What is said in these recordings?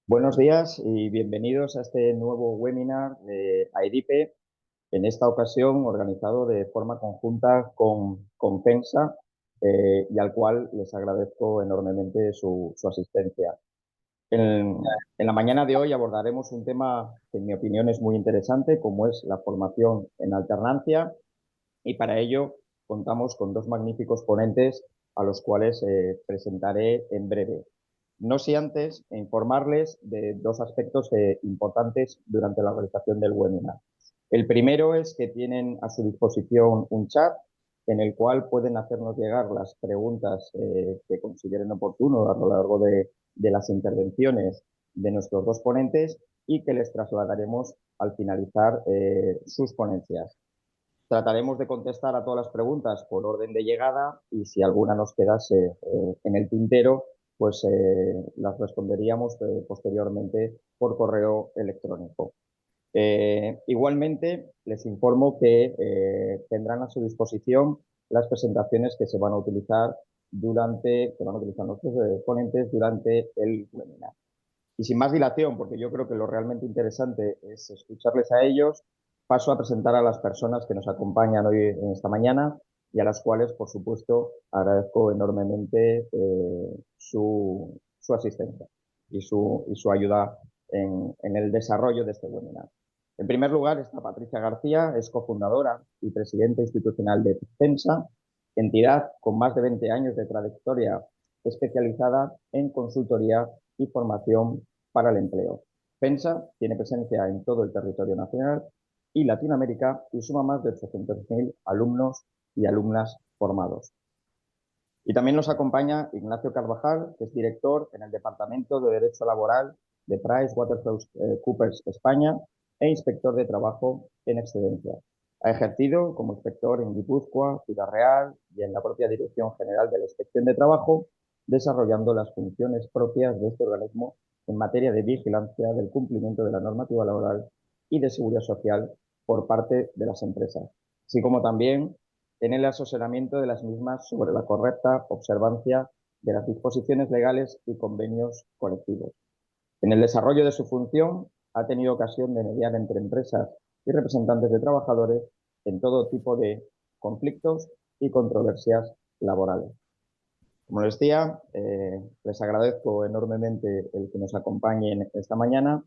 Buenos días y bienvenidos a este nuevo webinar de AEDIPE, en esta ocasión organizado de forma conjunta con PENSA y al cual les agradezco enormemente su asistencia. En la mañana de hoy abordaremos un tema que en mi opinión es muy interesante, como es la formación en alternancia, y para ello contamos con dos magníficos ponentes a los cuales presentaré en breve. No sin antes informarles de dos aspectos importantes durante la realización del webinar. El primero es que tienen a su disposición un chat en el cual pueden hacernos llegar las preguntas que consideren oportuno a lo largo de las intervenciones de nuestros dos ponentes y que les trasladaremos al finalizar sus ponencias. Trataremos de contestar a todas las preguntas por orden de llegada y si alguna nos quedase en el tintero, pues las responderíamos posteriormente por correo electrónico. Igualmente, les informo que tendrán a su disposición las presentaciones que van a utilizar nuestros ponentes durante el webinar. Y sin más dilación, porque yo creo que lo realmente interesante es escucharles a ellos, paso a presentar a las personas que nos acompañan hoy en esta mañana y a las cuales, por supuesto, agradezco enormemente su asistencia y su ayuda en el desarrollo de este webinar. En primer lugar está Patricia García, es cofundadora y presidenta institucional de PENSA, entidad con más de 20 años de trayectoria especializada en consultoría y formación para el empleo. PENSA tiene presencia en todo el territorio nacional y Latinoamérica y suma más de 800.000 alumnos y alumnas formados. Y también nos acompaña Ignacio Carvajal, que es director en el Departamento de Derecho Laboral de PricewaterhouseCoopers España e inspector de trabajo en excedencia. Ha ejercido como inspector en Guipúzcoa, Ciudad Real y en la propia Dirección General de la Inspección de Trabajo, desarrollando las funciones propias de este organismo en materia de vigilancia del cumplimiento de la normativa laboral y de seguridad social por parte de las empresas, así como también en el asesoramiento de las mismas sobre la correcta observancia de las disposiciones legales y convenios colectivos. En el desarrollo de su función ha tenido ocasión de mediar entre empresas y representantes de trabajadores en todo tipo de conflictos y controversias laborales. Como les decía, les agradezco enormemente el que nos acompañen esta mañana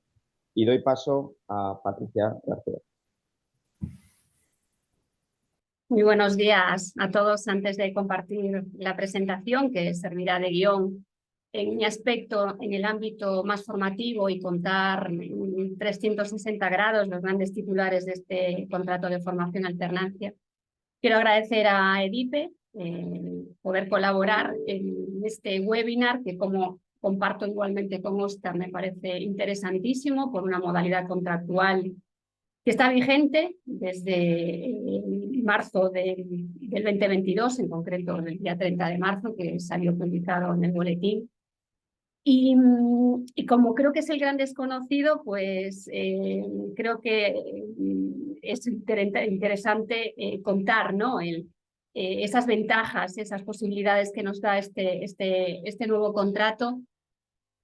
y doy paso a Patricia García. Muy buenos días a todos. Antes de compartir la presentación, que servirá de guión en mi aspecto en el ámbito más formativo y contar en 360 grados los grandes titulares de este contrato de formación alternancia, quiero agradecer a EDIPE poder colaborar en este webinar que, como comparto igualmente con Óscar, me parece interesantísimo por una modalidad contractual que está vigente desde marzo del 2022, en concreto el día 30 de marzo, que salió publicado en el boletín. Y como creo que es el gran desconocido, pues creo que es interesante contar, ¿no? Esas ventajas, esas posibilidades que nos da este nuevo contrato.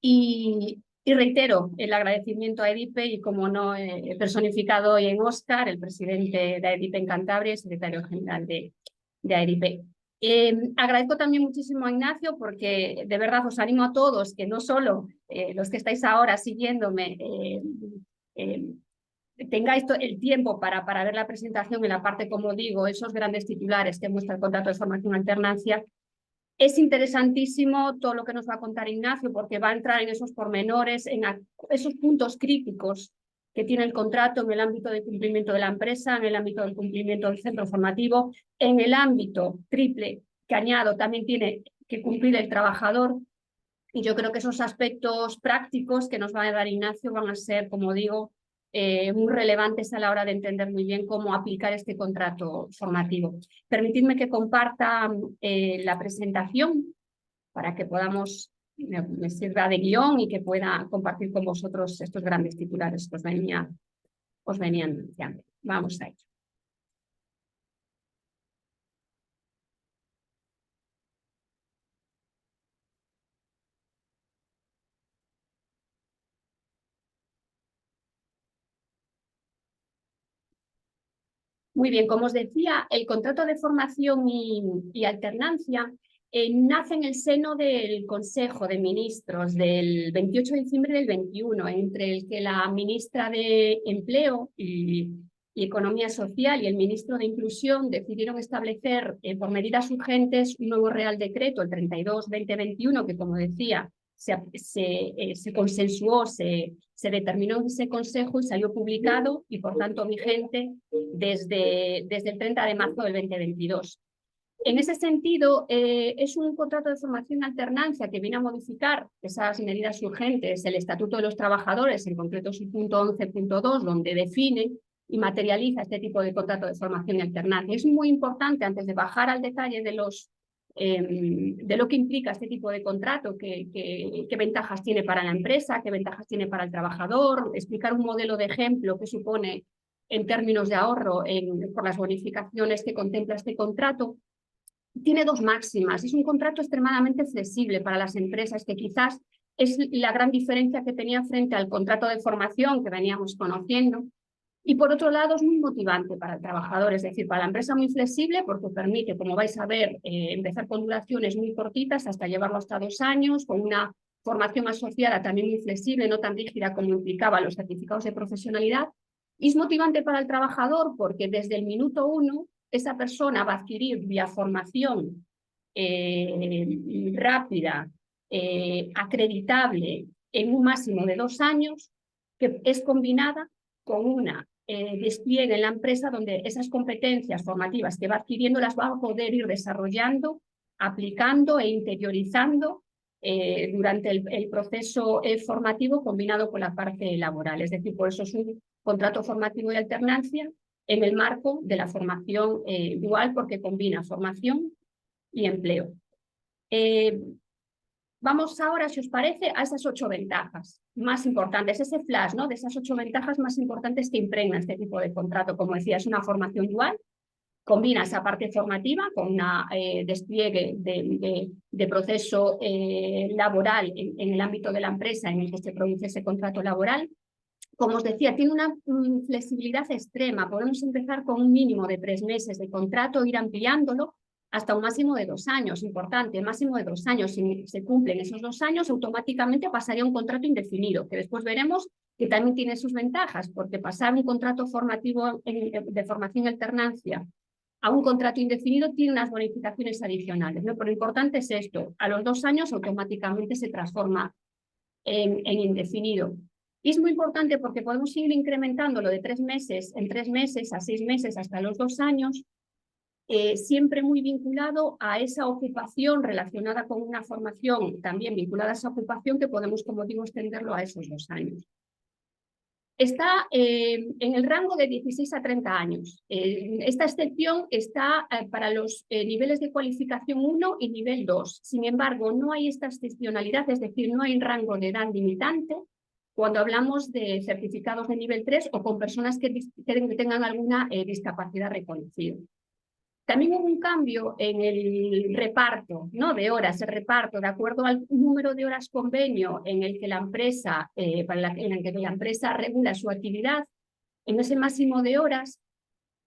Y reitero el agradecimiento a EDIPE y, como no, personificado hoy en Óscar, el presidente de EDIPE en Cantabria y secretario general de EDIPE. Agradezco también muchísimo a Ignacio, porque de verdad os animo a todos, que no solo los que estáis ahora siguiéndome tengáis el tiempo para ver la presentación en la parte, como digo, esos grandes titulares que muestra el contrato de formación alternancia. Es interesantísimo todo lo que nos va a contar Ignacio, porque va a entrar en esos pormenores, en esos puntos críticos que tiene el contrato en el ámbito de cumplimiento de la empresa, en el ámbito del cumplimiento del centro formativo, en el ámbito triple que añado también tiene que cumplir el trabajador. Y yo creo que esos aspectos prácticos que nos va a dar Ignacio van a ser, como digo, muy relevantes a la hora de entender muy bien cómo aplicar este contrato formativo. Permitidme que comparta la presentación para que podamos, me sirva de guión y que pueda compartir con vosotros estos grandes titulares que os venían anunciando. Vamos a ello. Muy bien, como os decía, el contrato de formación y alternancia nace en el seno del Consejo de Ministros del 28 de diciembre del 21, entre el que la ministra de Empleo y Economía Social y el ministro de Inclusión decidieron establecer por medidas urgentes un nuevo Real Decreto, el 32-2021, que, como decía, se consensuó, se determinó en ese consejo y salió publicado y, por tanto, vigente desde el 30 de marzo del 2022. En ese sentido, es un contrato de formación y alternancia que viene a modificar esas medidas urgentes, el Estatuto de los Trabajadores, en concreto su punto 11.2, donde define y materializa este tipo de contrato de formación y alternancia. Es muy importante, antes de bajar al detalle de lo que implica este tipo de contrato, qué ventajas tiene para la empresa, qué ventajas tiene para el trabajador, explicar un modelo de ejemplo que supone en términos de ahorro por las bonificaciones que contempla este contrato. Tiene dos máximas. Es un contrato extremadamente flexible para las empresas, que quizás es la gran diferencia que tenía frente al contrato de formación que veníamos conociendo. Y por otro lado, es muy motivante para el trabajador, es decir, para la empresa muy flexible, porque permite, como vais a ver, empezar con duraciones muy cortitas hasta llevarlo hasta 2 años, con una formación asociada también muy flexible, no tan rígida como implicaba los certificados de profesionalidad. Y es motivante para el trabajador porque desde el minuto 1 esa persona va a adquirir vía formación rápida, acreditable, en un máximo de 2 años, que es combinada con una despliegue en la empresa donde esas competencias formativas que va adquiriendo las va a poder ir desarrollando, aplicando e interiorizando durante el proceso formativo combinado con la parte laboral. Es decir, por eso es un contrato formativo y alternancia en el marco de la formación dual, porque combina formación y empleo. Vamos ahora, si os parece, a esas 8 ventajas más importantes, ese flash, ¿no?, de esas 8 ventajas más importantes que impregna este tipo de contrato. Como decía, es una formación dual, combina esa parte formativa con un despliegue de proceso laboral en el ámbito de la empresa en el que se produce ese contrato laboral. Como os decía, tiene una flexibilidad extrema. Podemos empezar con un mínimo de 3 meses de contrato, ir ampliándolo hasta un máximo de 2 años. Importante, máximo de 2 años. Si se cumplen esos 2 años, automáticamente pasaría a un contrato indefinido, que después veremos que también tiene sus ventajas, porque pasar un contrato formativo de formación y alternancia a un contrato indefinido tiene unas bonificaciones adicionales, ¿no? Pero lo importante es esto: a los 2 años automáticamente se transforma en indefinido. Y es muy importante porque podemos ir incrementándolo de 3 meses en 3 meses, a 6 meses, hasta los 2 años, siempre muy vinculado a esa ocupación relacionada con una formación también vinculada a esa ocupación, que podemos, como digo, extenderlo a esos 2 años. Está en el rango de 16 a 30 años. Esta excepción está para los niveles de cualificación 1 y nivel 2. Sin embargo, no hay esta excepcionalidad, es decir, no hay rango de edad limitante cuando hablamos de certificados de nivel 3 o con personas que tengan alguna discapacidad reconocida. También hubo un cambio en el reparto, ¿no?, de horas, el reparto de acuerdo al número de horas convenio en el que la empresa, regula su actividad. En ese máximo de horas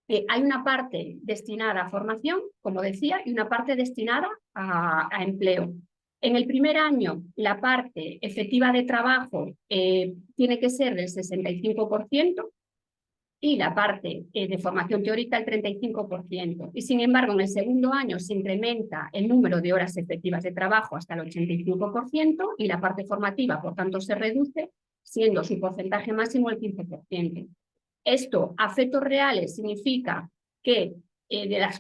hay una parte destinada a formación, como decía, y una parte destinada a empleo. En el primer año, la parte efectiva de trabajo tiene que ser del 65%, y la parte de formación teórica el 35%. Y sin embargo, en el segundo año se incrementa el número de horas efectivas de trabajo hasta el 85% y la parte formativa, por tanto, se reduce, siendo su porcentaje máximo el 15%. Esto, a efectos reales, significa que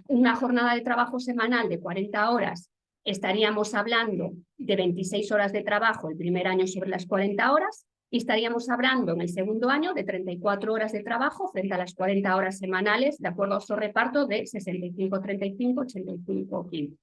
una jornada de trabajo semanal de 40 horas estaríamos hablando de 26 horas de trabajo el primer año sobre las 40 horas, y estaríamos hablando en el segundo año de 34 horas de trabajo frente a las 40 horas semanales, de acuerdo a su reparto de 65-35, 85-15.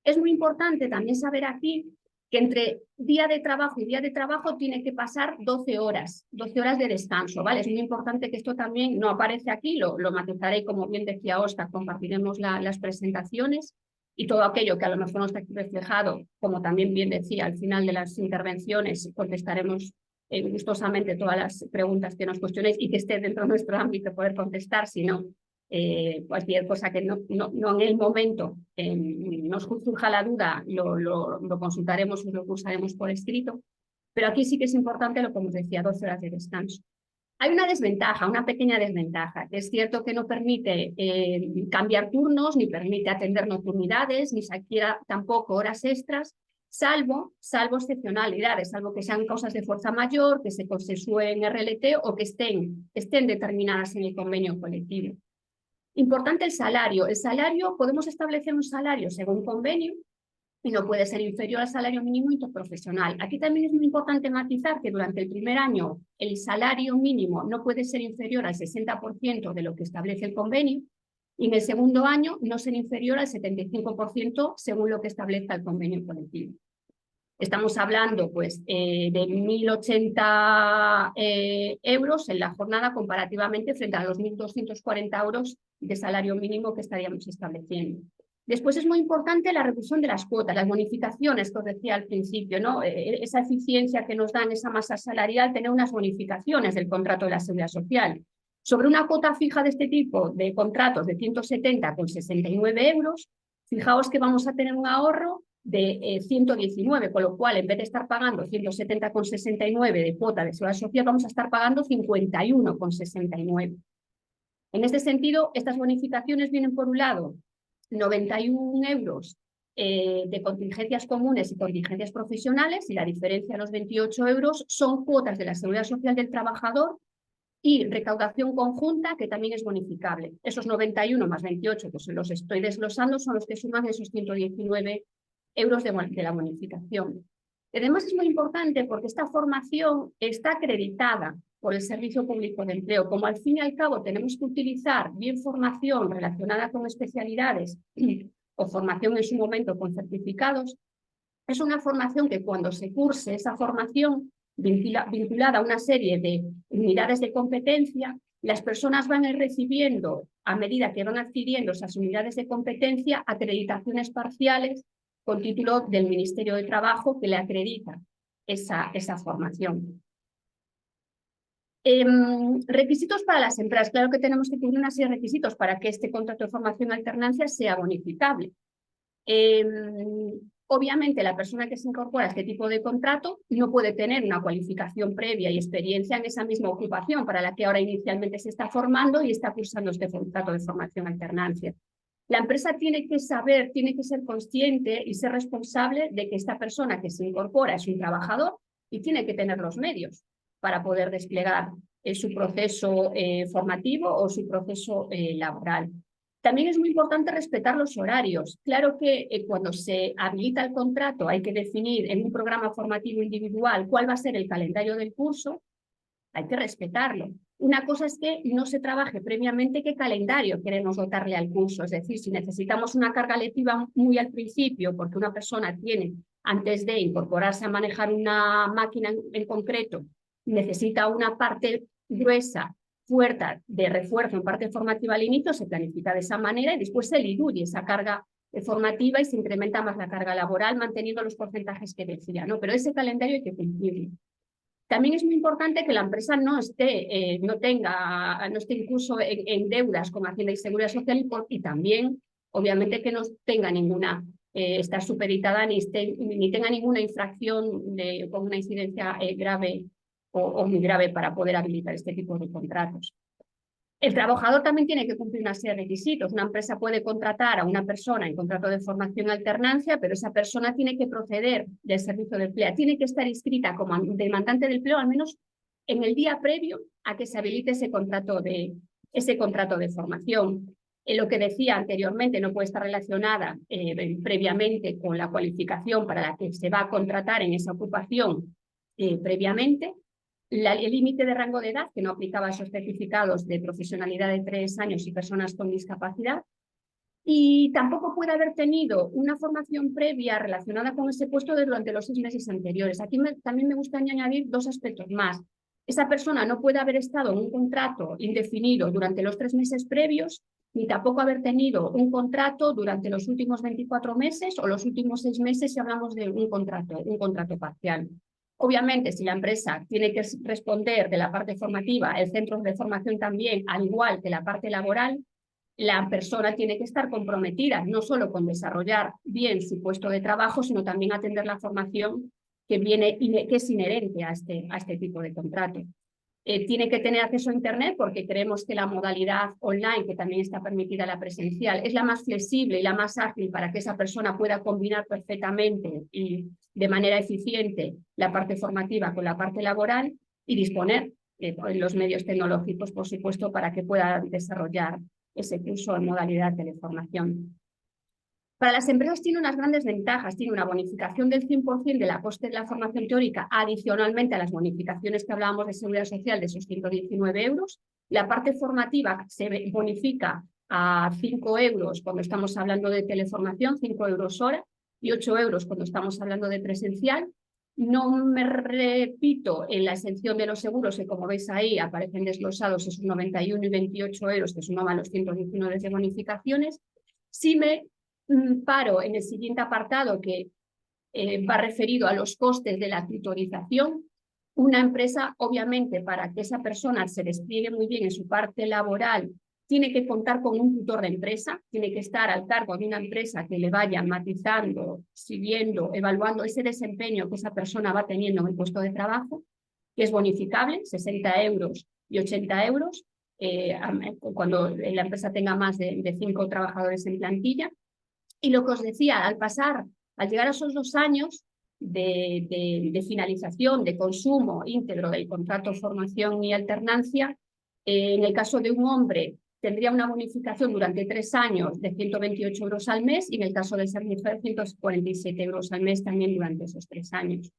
Es muy importante también saber aquí que entre día de trabajo y día de trabajo tiene que pasar 12 horas de descanso, ¿vale? Es muy importante que esto también no aparece aquí, lo matizaré, como bien decía Óscar, compartiremos las presentaciones y todo aquello que a lo mejor no está aquí reflejado, como también bien decía al final de las intervenciones, contestaremos gustosamente todas las preguntas que nos cuestionéis y que esté dentro de nuestro ámbito poder contestar, sino cualquier cosa que no en el momento nos surja la duda, lo consultaremos y lo cursaremos por escrito. Pero aquí sí que es importante lo que nos decía, 12 horas de descanso. Hay una desventaja, una pequeña desventaja, que es cierto que no permite cambiar turnos, ni permite atender nocturnidades, ni siquiera tampoco horas extras, salvo excepcionalidades, salvo que sean causas de fuerza mayor, que se consensúen en RLT o que estén determinadas en el convenio colectivo. Importante el salario. El salario, podemos establecer un salario según convenio, y no puede ser inferior al salario mínimo interprofesional. Aquí también es muy importante matizar que durante el primer año el salario mínimo no puede ser inferior al 60% de lo que establece el convenio, y en el segundo año no ser inferior al 75% según lo que establezca el convenio colectivo. Estamos hablando pues, de 1.080 euros en la jornada comparativamente frente a los 1.240 euros de salario mínimo que estaríamos estableciendo. Después es muy importante la reducción de las cuotas, las bonificaciones que os decía al principio, ¿no? Esa eficiencia que nos dan esa masa salarial, tener unas bonificaciones del contrato de la Seguridad Social. Sobre una cuota fija de este tipo de contratos de 170,69 euros, fijaos que vamos a tener un ahorro de 119, con lo cual en vez de estar pagando 170,69 de cuota de Seguridad Social, vamos a estar pagando 51,69. En este sentido, estas bonificaciones vienen por un lado 91 euros de contingencias comunes y contingencias profesionales, y la diferencia de los 28 euros son cuotas de la Seguridad Social del trabajador y recaudación conjunta, que también es bonificable. Esos 91 más 28, que se los estoy desglosando, son los que suman esos 119 euros de la bonificación. Además es muy importante porque esta formación está acreditada por el Servicio Público de Empleo. Como al fin y al cabo tenemos que utilizar bien formación relacionada con especialidades o formación en su momento con certificados, es una formación que cuando se curse esa formación vinculada a una serie de unidades de competencia, las personas van a ir recibiendo, a medida que van adquiriendo esas unidades de competencia, acreditaciones parciales con título del Ministerio de Trabajo que le acredita esa formación. Requisitos para las empresas. Claro que tenemos que cumplir una serie de requisitos para que este contrato de formación alternancia sea bonificable. Obviamente, la persona que se incorpora a este tipo de contrato no puede tener una cualificación previa y experiencia en esa misma ocupación para la que ahora inicialmente se está formando y está cursando este contrato de formación alternancia. La empresa tiene que saber, tiene que ser consciente y ser responsable de que esta persona que se incorpora es un trabajador y tiene que tener los medios para poder desplegar su proceso formativo o su proceso laboral. También es muy importante respetar los horarios. Claro que cuando se habilita el contrato hay que definir en un programa formativo individual cuál va a ser el calendario del curso, hay que respetarlo. Una cosa es que no se trabaje previamente qué calendario queremos dotarle al curso, es decir, si necesitamos una carga lectiva muy al principio porque una persona tiene, antes de incorporarse a manejar una máquina en concreto, necesita una parte gruesa, fuerte de refuerzo en parte formativa al inicio, se planifica de esa manera y después se diluye esa carga formativa y se incrementa más la carga laboral manteniendo los porcentajes que decía, ¿no? Pero ese calendario hay que cumplirlo. También es muy importante que la empresa no esté incluso en deudas con Hacienda y Seguridad Social y también, obviamente, que no tenga ninguna, estar supeditada ni tenga ninguna infracción con una incidencia grave o muy grave para poder habilitar este tipo de contratos. El trabajador también tiene que cumplir una serie de requisitos. Una empresa puede contratar a una persona en contrato de formación alternancia, pero esa persona tiene que proceder del servicio de empleo, tiene que estar inscrita como demandante de empleo al menos en el día previo a que se habilite ese contrato de formación. Lo que decía anteriormente, no puede estar relacionada previamente con la cualificación para la que se va a contratar en esa ocupación previamente. El límite de rango de edad, que no aplicaba a esos certificados de profesionalidad de 3 años y personas con discapacidad. Y tampoco puede haber tenido una formación previa relacionada con ese puesto durante los 6 meses anteriores. Aquí también me gustaría añadir 2 aspectos más. Esa persona no puede haber estado en un contrato indefinido durante los 3 meses previos, ni tampoco haber tenido un contrato durante los últimos 24 meses o los últimos 6 meses si hablamos de un contrato parcial. Obviamente, si la empresa tiene que responder de la parte formativa, el centro de formación también, al igual que la parte laboral, la persona tiene que estar comprometida no solo con desarrollar bien su puesto de trabajo, sino también atender la formación que es inherente a este tipo de contrato. Tiene que tener acceso a Internet porque creemos que la modalidad online, que también está permitida la presencial, es la más flexible y la más ágil para que esa persona pueda combinar perfectamente y de manera eficiente la parte formativa con la parte laboral y disponer de los medios tecnológicos, por supuesto, para que pueda desarrollar ese curso en modalidad de teleformación. Para las empresas tiene unas grandes ventajas, tiene una bonificación del 100% de la coste de la formación teórica, adicionalmente a las bonificaciones que hablábamos de seguridad social de esos 119 euros. La parte formativa se bonifica a 5 euros cuando estamos hablando de teleformación, 5 euros hora, y 8 euros cuando estamos hablando de presencial. No me repito en la exención de los seguros, que como veis ahí aparecen desglosados esos 91 y 28 euros que suman a los 119 de bonificaciones. Sí me paro en el siguiente apartado que va referido a los costes de la tutorización. Una empresa, obviamente, para que esa persona se despliegue muy bien en su parte laboral, tiene que contar con un tutor de empresa, tiene que estar al cargo de una empresa que le vaya matizando, siguiendo, evaluando ese desempeño que esa persona va teniendo en el puesto de trabajo, que es bonificable, 60 euros y 80 euros, cuando la empresa tenga más de 5 trabajadores en plantilla. Y lo que os decía, al llegar a esos 2 años de finalización, de consumo íntegro del contrato formación y alternancia, en el caso de un hombre tendría una bonificación durante 3 años de 128 euros al mes y en el caso de ser mujer 147 euros al mes también durante esos 3 años.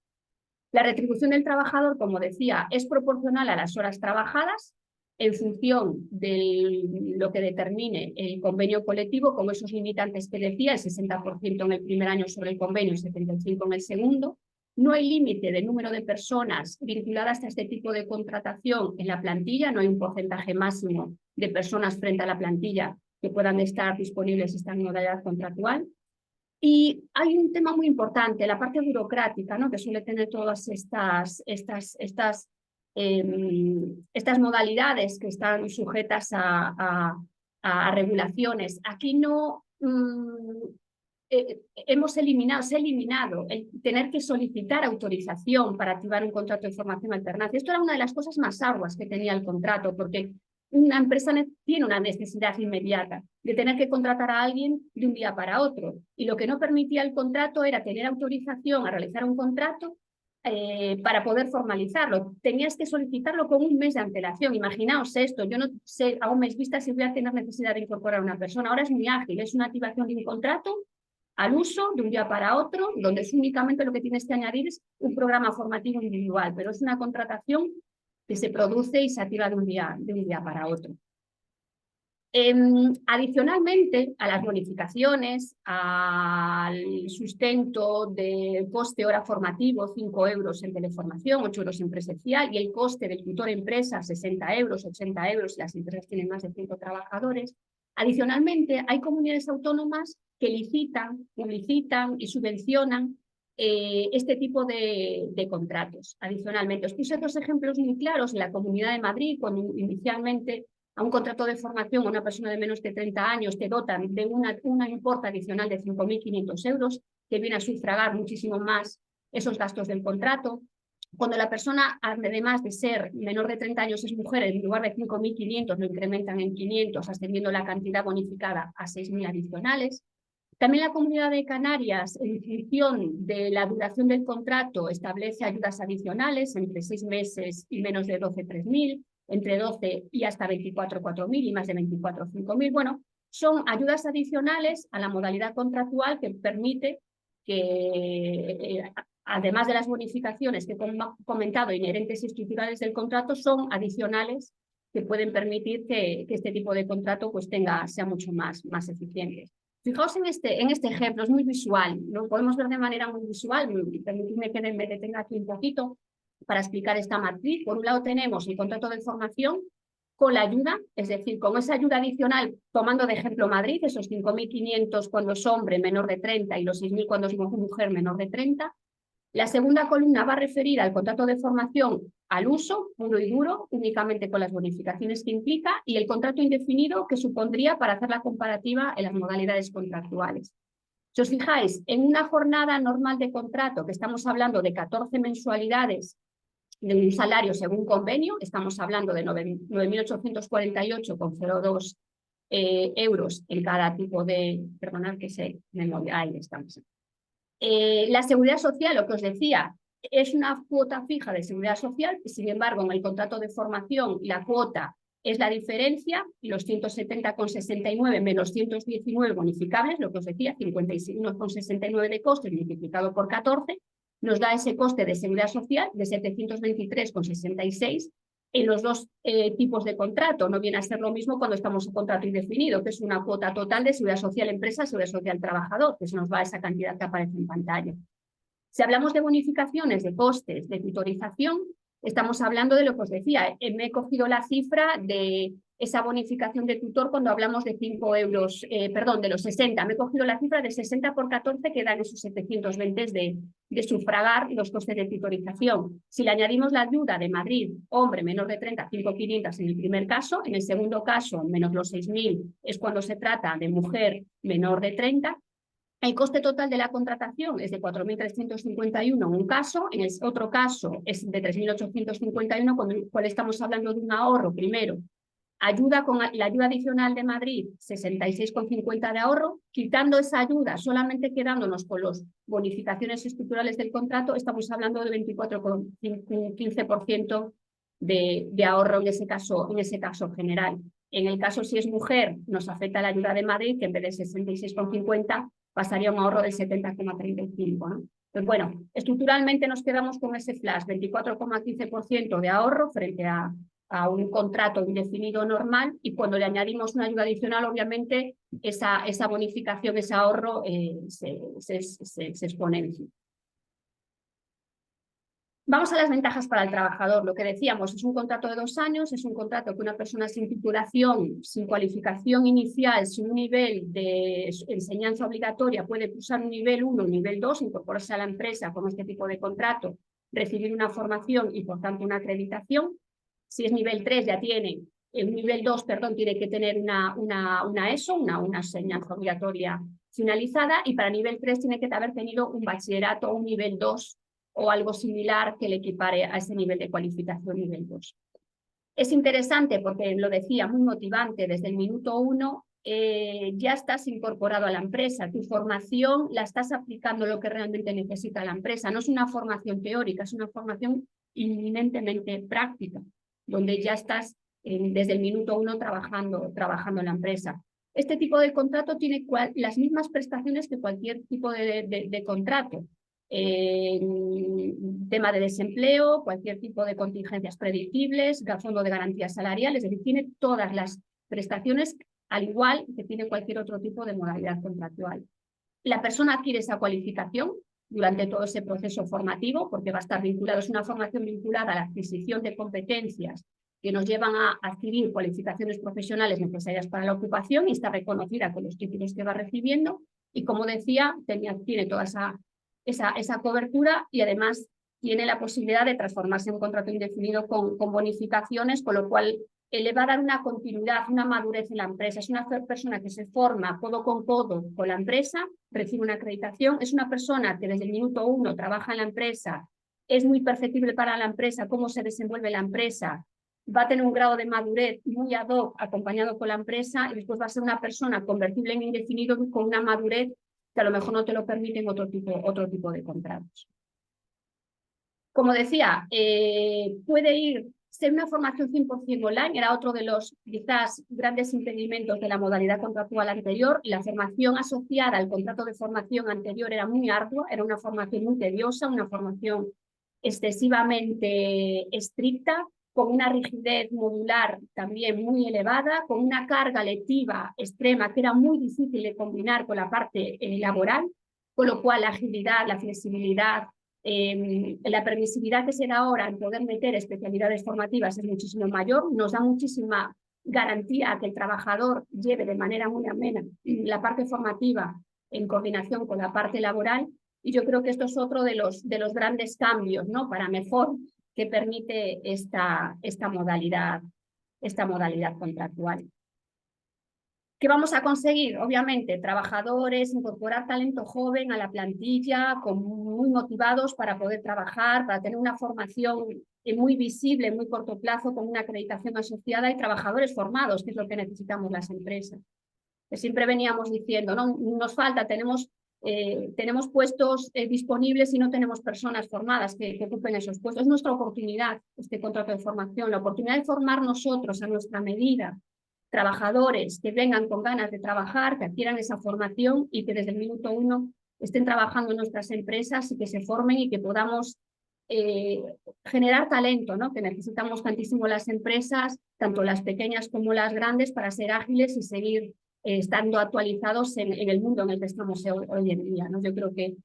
La retribución del trabajador, como decía, es proporcional a las horas trabajadas en función de lo que determine el convenio colectivo, con esos limitantes que decía, el 60% en el primer año sobre el convenio, el 75% en el segundo. No hay límite de número de personas vinculadas a este tipo de contratación en la plantilla, no hay un porcentaje máximo de personas frente a la plantilla que puedan estar disponibles en esta modalidad contractual. Y hay un tema muy importante, la parte burocrática, ¿no? Que suele tener todas estas modalidades que están sujetas a regulaciones. Aquí no se ha eliminado el tener que solicitar autorización para activar un contrato de formación alternativa. Esto era una de las cosas más arduas que tenía el contrato, porque una empresa tiene una necesidad inmediata de tener que contratar a alguien de un día para otro. Y lo que no permitía el contrato era tener autorización a realizar un contrato para poder formalizarlo. Tenías que solicitarlo con un mes de antelación. Imaginaos esto, yo no sé a un mes vista si voy a tener necesidad de incorporar a una persona. Ahora es muy ágil, es una activación de un contrato al uso de un día para otro, donde únicamente lo que tienes que añadir es un programa formativo individual, pero es una contratación que se produce y se activa de un día para otro. Adicionalmente a las bonificaciones, al sustento del coste hora formativo, 5 euros en teleformación, 8 euros en presencial, y el coste del tutor empresa, 60 euros, 80 euros, si las empresas tienen más de 5 trabajadores. Adicionalmente, hay comunidades autónomas que publicitan y subvencionan este tipo de contratos. Adicionalmente, os puse 2 ejemplos muy claros en la Comunidad de Madrid, cuando inicialmente a un contrato de formación a una persona de menos de 30 años te dotan de una importe adicional de 5.500 euros, que viene a sufragar muchísimo más esos gastos del contrato. Cuando la persona, además de ser menor de 30 años, es mujer, en lugar de 5.500 lo incrementan en 500, ascendiendo la cantidad bonificada a 6.000 adicionales. También la Comunidad de Canarias, en función de la duración del contrato, establece ayudas adicionales entre 6 meses y menos de 12, 3.000, entre 12 y hasta 24, 4.000 y más de 24, 5.000. Bueno, son ayudas adicionales a la modalidad contractual que permite que, además de las bonificaciones que he comentado, inherentes y estructurales del contrato, son adicionales que pueden permitir que este tipo de contrato pues sea mucho más eficiente. Fijaos en este ejemplo, es muy visual, lo podemos ver de manera muy visual, permitidme que me detenga aquí un poquito para explicar esta matriz. Por un lado tenemos el contrato de formación con la ayuda, es decir, con esa ayuda adicional, tomando de ejemplo Madrid, esos 5.500 cuando es hombre menor de 30 y los 6.000 cuando es mujer menor de 30, La segunda columna va referida al contrato de formación al uso, puro y duro, únicamente con las bonificaciones que implica, y el contrato indefinido que supondría para hacer la comparativa en las modalidades contractuales. Si os fijáis, en una jornada normal de contrato, que estamos hablando de 14 mensualidades de un salario según convenio, estamos hablando de 9.848,02 euros en cada tipo de... Perdonad que se me movía, ahí estamos. La seguridad social, lo que os decía, es una cuota fija de seguridad social, y sin embargo en el contrato de formación la cuota es la diferencia, los 170,69 menos 119 bonificables, lo que os decía, 51,69 de coste multiplicado por 14, nos da ese coste de seguridad social de 723,66 en los dos tipos de contrato. No viene a ser lo mismo cuando estamos en contrato indefinido, que es una cuota total de seguridad social empresa, seguridad social trabajador, que se nos va a esa cantidad que aparece en pantalla. Si hablamos de bonificaciones, de costes, de tutorización, estamos hablando de lo que os decía. Me he cogido la cifra de esa bonificación de tutor cuando hablamos de 5 euros, perdón, de los 60. Me he cogido la cifra de 60 por 14 que dan esos 720 de sufragar los costes de tutorización. Si le añadimos la ayuda de Madrid, hombre menor de 30, 5.500 en el primer caso, en el segundo caso, menos los 6.000 es cuando se trata de mujer menor de 30, el coste total de la contratación es de 4.351 en un caso, en el otro caso es de 3.851, con el cual estamos hablando de un ahorro primero. Ayuda con la ayuda adicional de Madrid, 66,50 de ahorro. Quitando esa ayuda, solamente quedándonos con las bonificaciones estructurales del contrato, estamos hablando de 24,15% de ahorro en ese caso general. En el caso si es mujer, nos afecta la ayuda de Madrid, que en vez de 66,50 pasaría a un ahorro del 70,35, ¿no? Pues bueno, estructuralmente nos quedamos con ese flash, 24,15% de ahorro frente a un contrato indefinido normal, y cuando le añadimos una ayuda adicional, obviamente esa bonificación, ese ahorro se exponencia. Vamos a las ventajas para el trabajador. Lo que decíamos, es un contrato de 2 años, es un contrato que una persona sin titulación, sin cualificación inicial, sin un nivel de enseñanza obligatoria, puede cursar un nivel 1, un nivel 2, incorporarse a la empresa con este tipo de contrato, recibir una formación y, por tanto, una acreditación. Si es nivel 3, ya tiene, el nivel 2, perdón, tiene que tener una ESO, una enseñanza obligatoria finalizada, y para nivel 3 tiene que haber tenido un bachillerato, un nivel 2, o algo similar que le equipare a ese nivel de cualificación nivel 2. Es interesante porque, lo decía, muy motivante. Desde el minuto 1 ya estás incorporado a la empresa. Tu formación la estás aplicando lo que realmente necesita la empresa. No es una formación teórica, es una formación inminentemente práctica, donde ya estás desde el minuto 1 trabajando en la empresa. Este tipo de contrato tiene las mismas prestaciones que cualquier tipo de contrato. Tema de desempleo, cualquier tipo de contingencias predictibles, fondo de garantías salariales, es decir, tiene todas las prestaciones al igual que tiene cualquier otro tipo de modalidad contractual. La persona adquiere esa cualificación durante todo ese proceso formativo, porque va a estar vinculado, es una formación vinculada a la adquisición de competencias que nos llevan a adquirir cualificaciones profesionales necesarias para la ocupación, y está reconocida con los títulos que va recibiendo, y como decía, tiene toda esa cobertura, y además tiene la posibilidad de transformarse en un contrato indefinido con bonificaciones, con lo cual le va a dar una continuidad, una madurez en la empresa. Es una persona que se forma codo con codo con la empresa, recibe una acreditación, es una persona que desde el minuto 1 trabaja en la empresa, es muy perceptible para la empresa cómo se desenvuelve la empresa, va a tener un grado de madurez muy ad hoc acompañado con la empresa, y después va a ser una persona convertible en indefinido con una madurez que a lo mejor no te lo permiten otro tipo de contratos. Como decía, puede ser una formación 100% online, era otro de los quizás grandes impedimentos de la modalidad contractual anterior. La formación asociada al contrato de formación anterior era muy ardua, era una formación muy tediosa, una formación excesivamente estricta, con una rigidez modular también muy elevada, con una carga lectiva extrema que era muy difícil de combinar con la parte laboral, con lo cual la agilidad, la flexibilidad, la permisividad que se da ahora en poder meter especialidades formativas es muchísimo mayor, nos da muchísima garantía a que el trabajador lleve de manera muy amena la parte formativa en coordinación con la parte laboral, Y yo creo que esto es otro de los grandes cambios, ¿no? Para mejor que permite esta modalidad contractual. ¿Qué vamos a conseguir? Obviamente, trabajadores, incorporar talento joven a la plantilla, muy motivados para poder trabajar, para tener una formación muy visible en muy corto plazo, con una acreditación asociada, y trabajadores formados, que es lo que necesitamos las empresas. Que siempre veníamos diciendo, no, nos falta, tenemos puestos disponibles y no tenemos personas formadas que ocupen esos puestos. Es nuestra oportunidad, este contrato de formación, la oportunidad de formar nosotros a nuestra medida trabajadores que vengan con ganas de trabajar, que adquieran esa formación y que desde el minuto 1 estén trabajando en nuestras empresas y que se formen y que podamos generar talento, ¿no? Que necesitamos tantísimo las empresas, tanto las pequeñas como las grandes, para ser ágiles y seguir estando actualizados en el mundo en el que estamos hoy en día, ¿no? Yo creo que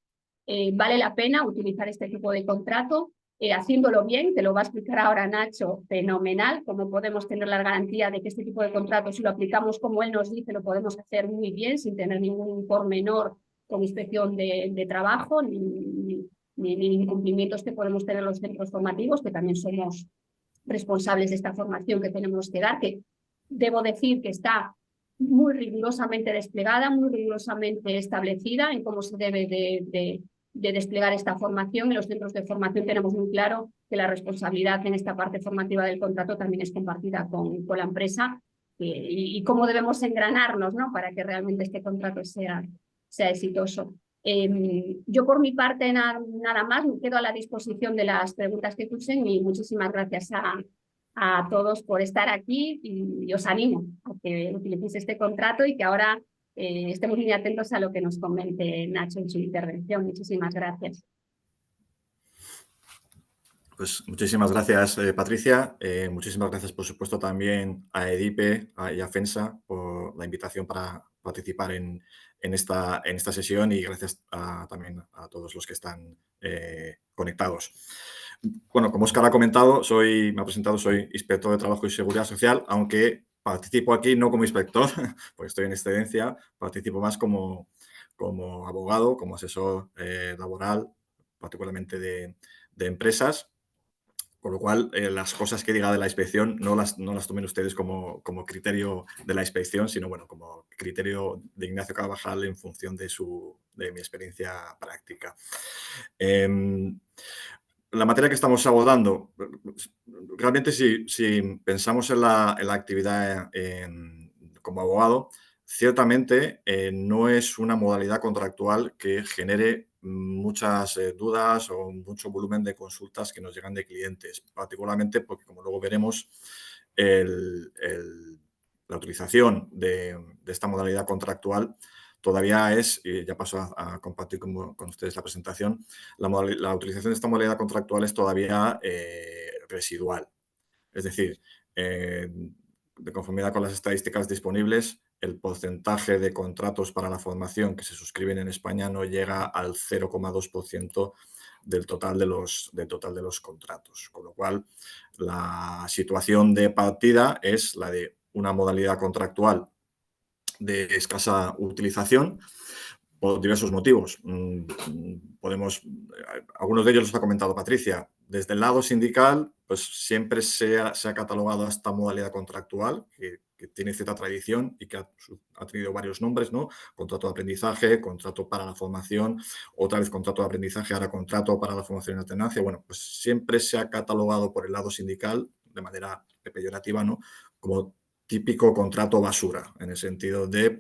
vale la pena utilizar este tipo de contrato, haciéndolo bien, te lo va a explicar ahora Nacho, fenomenal, cómo podemos tener la garantía de que este tipo de contratos, si lo aplicamos como él nos dice, lo podemos hacer muy bien, sin tener ningún pormenor con inspección de trabajo, ni incumplimientos que podemos tener los centros formativos, que también somos responsables de esta formación que tenemos que dar, que debo decir que está muy rigurosamente desplegada, muy rigurosamente establecida en cómo se debe de desplegar esta formación. En los centros de formación tenemos muy claro que la responsabilidad en esta parte formativa del contrato también es compartida con la empresa, y cómo debemos engranarnos, ¿no? Para que realmente este contrato sea exitoso. Yo por mi parte nada más, me quedo a la disposición de las preguntas que surgen, y muchísimas gracias a todos por estar aquí, y os animo a que utilicéis este contrato y que ahora estemos muy atentos a lo que nos comente Nacho en su intervención. Muchísimas gracias. Pues muchísimas gracias, Patricia. Muchísimas gracias, por supuesto, también a EDIPE y a FENSA por la invitación para participar en esta sesión, y gracias también a todos los que están conectados. Bueno, como Óscar ha comentado, me ha presentado, soy inspector de Trabajo y Seguridad Social, aunque participo aquí no como inspector, porque estoy en excedencia, participo más como abogado, como asesor laboral, particularmente de empresas. Con lo cual, las cosas que diga de la inspección no las tomen ustedes como criterio de la inspección, sino bueno, como criterio de Ignacio Carvajal en función de mi experiencia práctica. La materia que estamos abordando, realmente si pensamos en la actividad como abogado, ciertamente no es una modalidad contractual que genere muchas dudas o mucho volumen de consultas que nos llegan de clientes, particularmente porque, como luego veremos, la utilización de esta modalidad contractual todavía es, y ya paso a compartir con ustedes la presentación, la utilización de esta modalidad contractual es todavía residual. Es decir, de conformidad con las estadísticas disponibles, el porcentaje de contratos para la formación que se suscriben en España no llega al 0,2% del total de los contratos. Con lo cual, la situación de partida es la de una modalidad contractual de escasa utilización por diversos motivos. Algunos de ellos los ha comentado Patricia. Desde el lado sindical, pues siempre se ha catalogado esta modalidad contractual que tiene cierta tradición y que ha tenido varios nombres, ¿no? Contrato de aprendizaje, contrato para la formación, otra vez contrato de aprendizaje, ahora contrato para la formación en alternancia. Bueno, pues siempre se ha catalogado por el lado sindical, de manera peyorativa, ¿no?, como típico contrato basura, en el sentido de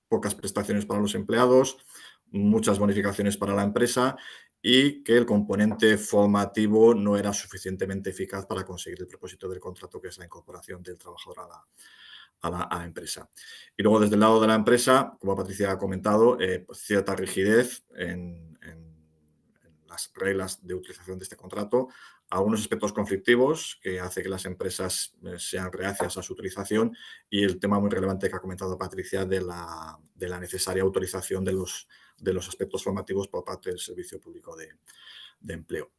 pocas prestaciones para los empleados, muchas bonificaciones para la empresa, y que el componente formativo no era suficientemente eficaz para conseguir el propósito del contrato, que es la incorporación del trabajador a la empresa. Y luego, desde el lado de la empresa, como Patricia ha comentado, cierta rigidez en las reglas de utilización de este contrato, algunos aspectos conflictivos que hace que las empresas sean reacias a su utilización, y el tema muy relevante que ha comentado Patricia de la necesaria autorización de los aspectos formativos por parte del Servicio Público de Empleo.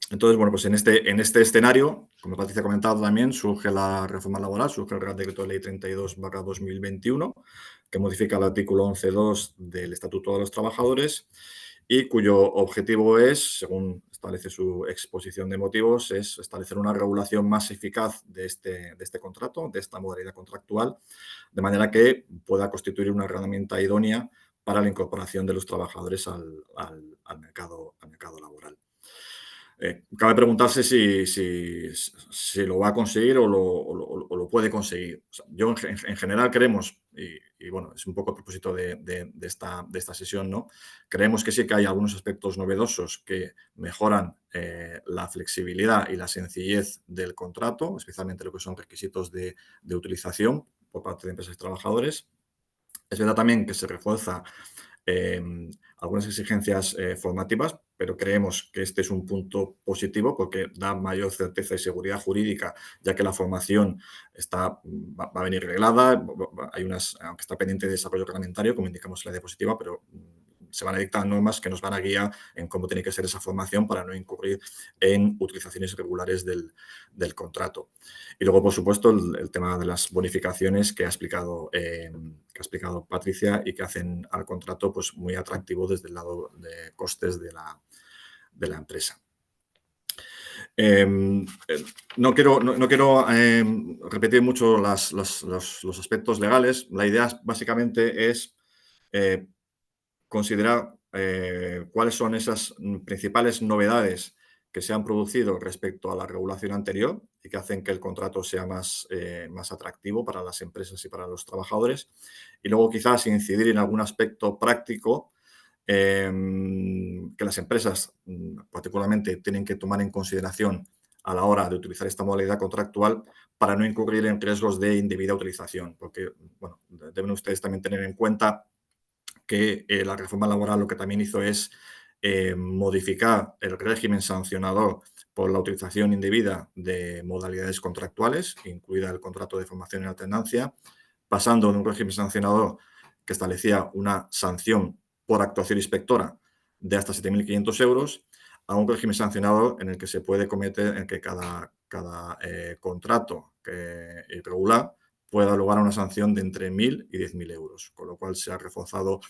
Entonces, bueno, pues en este escenario, como Patricia ha comentado también, surge la reforma laboral, surge el Real Decreto de Ley 32/2021, que modifica el artículo 11.2 del Estatuto de los Trabajadores y cuyo objetivo es, según establece su exposición de motivos, es establecer una regulación más eficaz de este contrato, de esta modalidad contractual, de manera que pueda constituir una herramienta idónea para la incorporación de los trabajadores al mercado laboral. Cabe preguntarse si lo va a conseguir o lo puede conseguir. O sea, yo en general creemos, y bueno, es un poco el propósito de esta sesión, ¿no? Creemos que sí que hay algunos aspectos novedosos que mejoran la flexibilidad y la sencillez del contrato, especialmente lo que son requisitos de utilización por parte de empresas y trabajadores. Es verdad también que se refuerza algunas exigencias formativas, pero creemos que este es un punto positivo porque da mayor certeza y seguridad jurídica, ya que la formación va a venir reglada, hay aunque está pendiente de desarrollo reglamentario, como indicamos en la diapositiva, pero se van a dictar normas que nos van a guiar en cómo tiene que ser esa formación para no incurrir en utilizaciones irregulares del contrato. Y luego, por supuesto, el tema de las bonificaciones que ha explicado Patricia y que hacen al contrato pues, muy atractivo desde el lado de costes de la empresa. No quiero repetir mucho los aspectos legales. La idea básicamente es considerar cuáles son esas principales novedades que se han producido respecto a la regulación anterior y que hacen que el contrato sea más atractivo para las empresas y para los trabajadores. Y luego quizás incidir en algún aspecto práctico que las empresas particularmente tienen que tomar en consideración a la hora de utilizar esta modalidad contractual para no incurrir en riesgos de indebida utilización. Porque, bueno, deben ustedes también tener en cuenta que la reforma laboral lo que también hizo es modificar el régimen sancionador por la utilización indebida de modalidades contractuales, incluida el contrato de formación en alternancia, pasando de un régimen sancionador que establecía una sanción por actuación inspectora de hasta 7.500 euros a un régimen sancionador en el que se puede cometer, en que cada contrato irregular puede dar lugar a una sanción de entre 1.000 y 10.000 euros, con lo cual se ha reforzado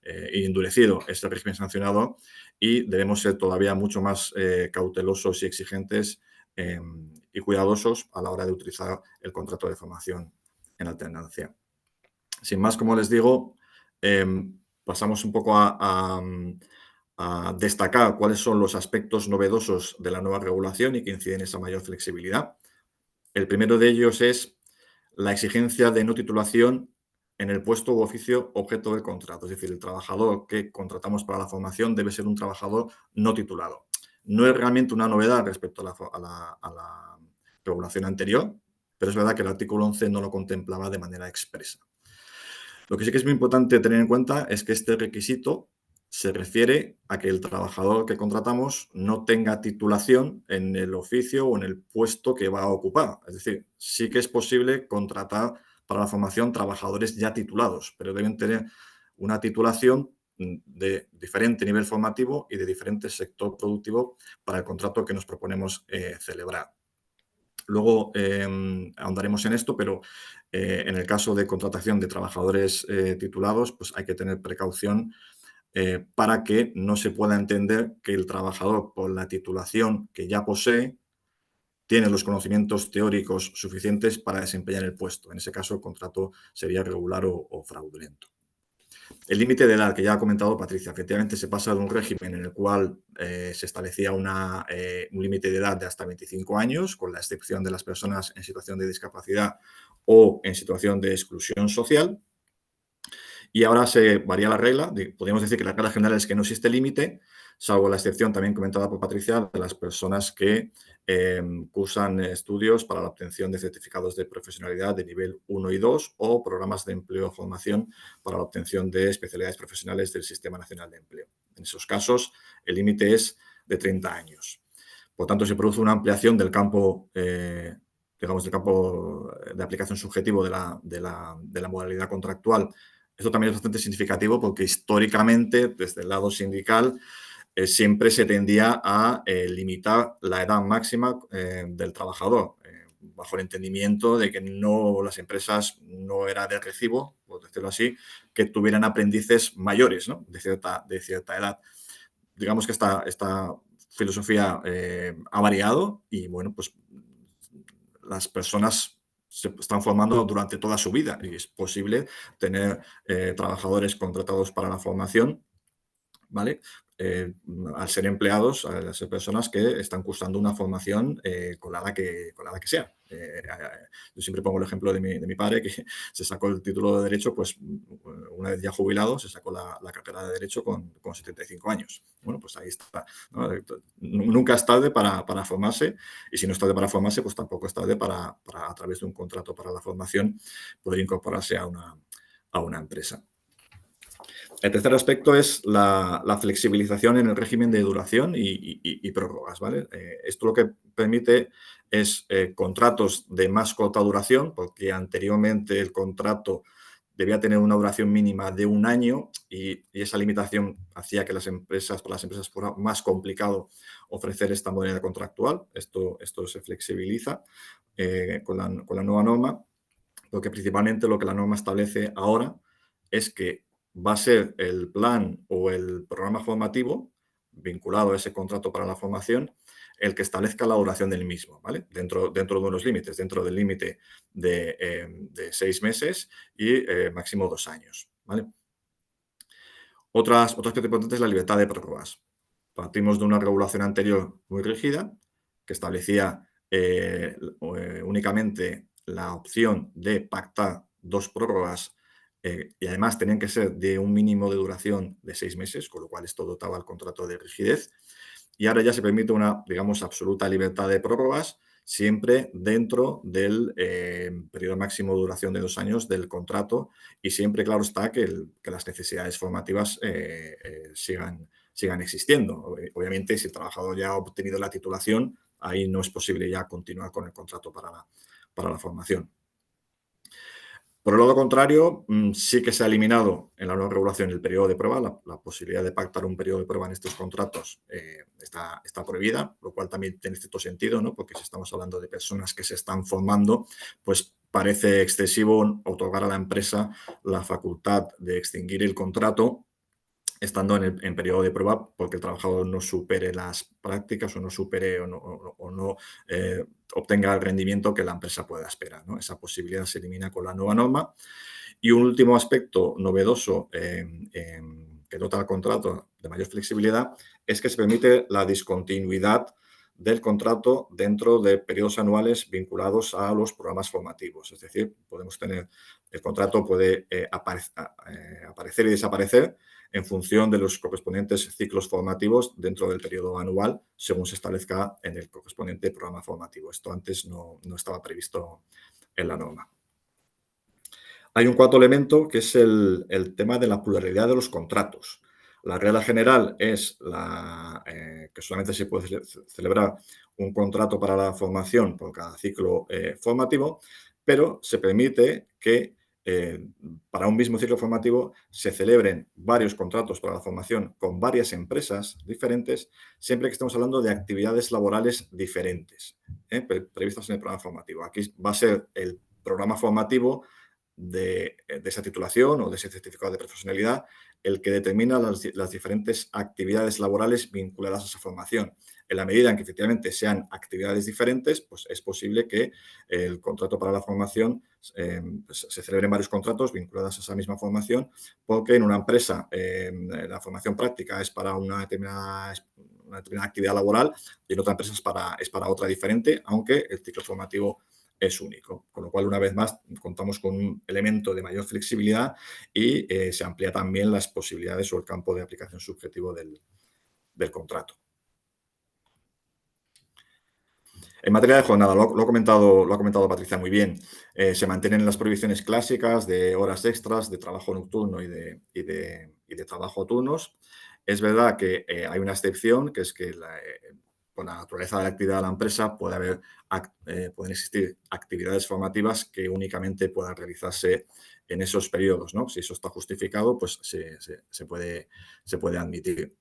e endurecido este régimen sancionador y debemos ser todavía mucho más cautelosos y exigentes y cuidadosos a la hora de utilizar el contrato de formación en alternancia. Sin más, como les digo, pasamos un poco a destacar cuáles son los aspectos novedosos de la nueva regulación y que inciden en esa mayor flexibilidad. El primero de ellos es la exigencia de no titulación en el puesto u oficio objeto del contrato. Es decir, el trabajador que contratamos para la formación debe ser un trabajador no titulado. No es realmente una novedad respecto a la regulación anterior, pero es verdad que el artículo 11 no lo contemplaba de manera expresa. Lo que sí que es muy importante tener en cuenta es que este requisito se refiere a que el trabajador que contratamos no tenga titulación en el oficio o en el puesto que va a ocupar. Es decir, sí que es posible contratar para la formación trabajadores ya titulados, pero deben tener una titulación de diferente nivel formativo y de diferente sector productivo para el contrato que nos proponemos celebrar. Luego ahondaremos en esto, pero en el caso de contratación de trabajadores titulados, pues hay que tener precaución para que no se pueda entender que el trabajador, por la titulación que ya posee, tiene los conocimientos teóricos suficientes para desempeñar el puesto. En ese caso, el contrato sería irregular o fraudulento. El límite de edad, que ya ha comentado Patricia, efectivamente se pasa de un régimen en el cual se establecía un límite de edad de hasta 25 años, con la excepción de las personas en situación de discapacidad o en situación de exclusión social. Y ahora se varía la regla. Podríamos decir que la regla general es que no existe límite, salvo la excepción también comentada por Patricia de las personas que cursan estudios para la obtención de certificados de profesionalidad de nivel 1 y 2 o programas de empleo o formación para la obtención de especialidades profesionales del Sistema Nacional de Empleo. En esos casos, el límite es de 30 años. Por tanto, se produce una ampliación del campo, digamos, del campo de aplicación subjetivo de la modalidad contractual. Esto también es bastante significativo porque históricamente, desde el lado sindical, siempre se tendía a limitar la edad máxima del trabajador, bajo el entendimiento de que las empresas no era de recibo, por decirlo así, que tuvieran aprendices mayores, ¿no? de cierta edad. Digamos que esta filosofía ha variado y, bueno, pues las personas se están formando durante toda su vida y es posible tener trabajadores contratados para la formación, ¿vale? Al ser empleados, al ser personas que están cursando una formación con la edad que sea. Yo siempre pongo el ejemplo de mi padre, que se sacó el título de Derecho, pues una vez ya jubilado, se sacó la carrera de Derecho con 75 años. Bueno, pues ahí está, ¿no? Nunca es tarde para formarse, y si no es tarde para formarse, pues tampoco es tarde para a través de un contrato para la formación, poder incorporarse a una empresa. El tercer aspecto es la flexibilización en el régimen de duración y prórrogas, ¿vale? Esto lo que permite es contratos de más corta duración, porque anteriormente el contrato debía tener una duración mínima de 1 año y esa limitación hacía que para las empresas fuera más complicado ofrecer esta modalidad contractual. Esto se flexibiliza con la nueva norma, porque principalmente lo que la norma establece ahora es que va a ser el plan o el programa formativo vinculado a ese contrato para la formación el que establezca la duración del mismo, ¿vale? Dentro de unos límites, dentro del límite de 6 meses y máximo 2 años, ¿vale? Otro aspecto importante es la libertad de prórrogas. Partimos de una regulación anterior muy rígida que establecía únicamente la opción de pactar 2 prórrogas y además tenían que ser de un mínimo de duración de 6 meses, con lo cual esto dotaba al contrato de rigidez. Y ahora ya se permite una, digamos, absoluta libertad de prórrogas, siempre dentro del periodo máximo de duración de 2 años del contrato y siempre, claro está, que las necesidades formativas sigan existiendo. Obviamente, si el trabajador ya ha obtenido la titulación, ahí no es posible ya continuar con el contrato para la formación. Por el lado contrario, sí que se ha eliminado en la nueva regulación el periodo de prueba, la posibilidad de pactar un periodo de prueba en estos contratos está prohibida, lo cual también tiene cierto sentido, ¿no? Porque si estamos hablando de personas que se están formando, pues parece excesivo otorgar a la empresa la facultad de extinguir el contrato estando en periodo de prueba porque el trabajador no supere las prácticas o no supere o no obtenga el rendimiento que la empresa pueda esperar, ¿no? Esa posibilidad se elimina con la nueva norma. Y un último aspecto novedoso que dota al contrato de mayor flexibilidad es que se permite la discontinuidad del contrato dentro de periodos anuales vinculados a los programas formativos. Es decir, el contrato puede aparecer y desaparecer en función de los correspondientes ciclos formativos dentro del periodo anual, según se establezca en el correspondiente programa formativo. Esto antes no estaba previsto en la norma. Hay un cuarto elemento que es el tema de la pluralidad de los contratos. La regla general es que solamente se puede celebrar un contrato para la formación por cada ciclo formativo, pero se permite que para un mismo ciclo formativo se celebren varios contratos para la formación con varias empresas diferentes, siempre que estemos hablando de actividades laborales diferentes previstas en el programa formativo. Aquí va a ser el programa formativo de esa titulación o de ese certificado de profesionalidad el que determina las diferentes actividades laborales vinculadas a esa formación. En la medida en que efectivamente sean actividades diferentes, pues es posible que el contrato para la formación pues se celebren varios contratos vinculados a esa misma formación, porque en una empresa la formación práctica es para una determinada actividad laboral y en otra empresa es para otra diferente, aunque el ciclo formativo es único. Con lo cual, una vez más, contamos con un elemento de mayor flexibilidad y se amplía también las posibilidades o el campo de aplicación subjetivo del contrato. En materia de jornada, lo ha comentado Patricia muy bien, se mantienen las prohibiciones clásicas de horas extras, de trabajo nocturno y de trabajo a turnos. Es verdad que hay una excepción, que es que por la naturaleza de la actividad de la empresa pueden existir actividades formativas que únicamente puedan realizarse en esos periodos, ¿no? Si eso está justificado, pues se puede admitir.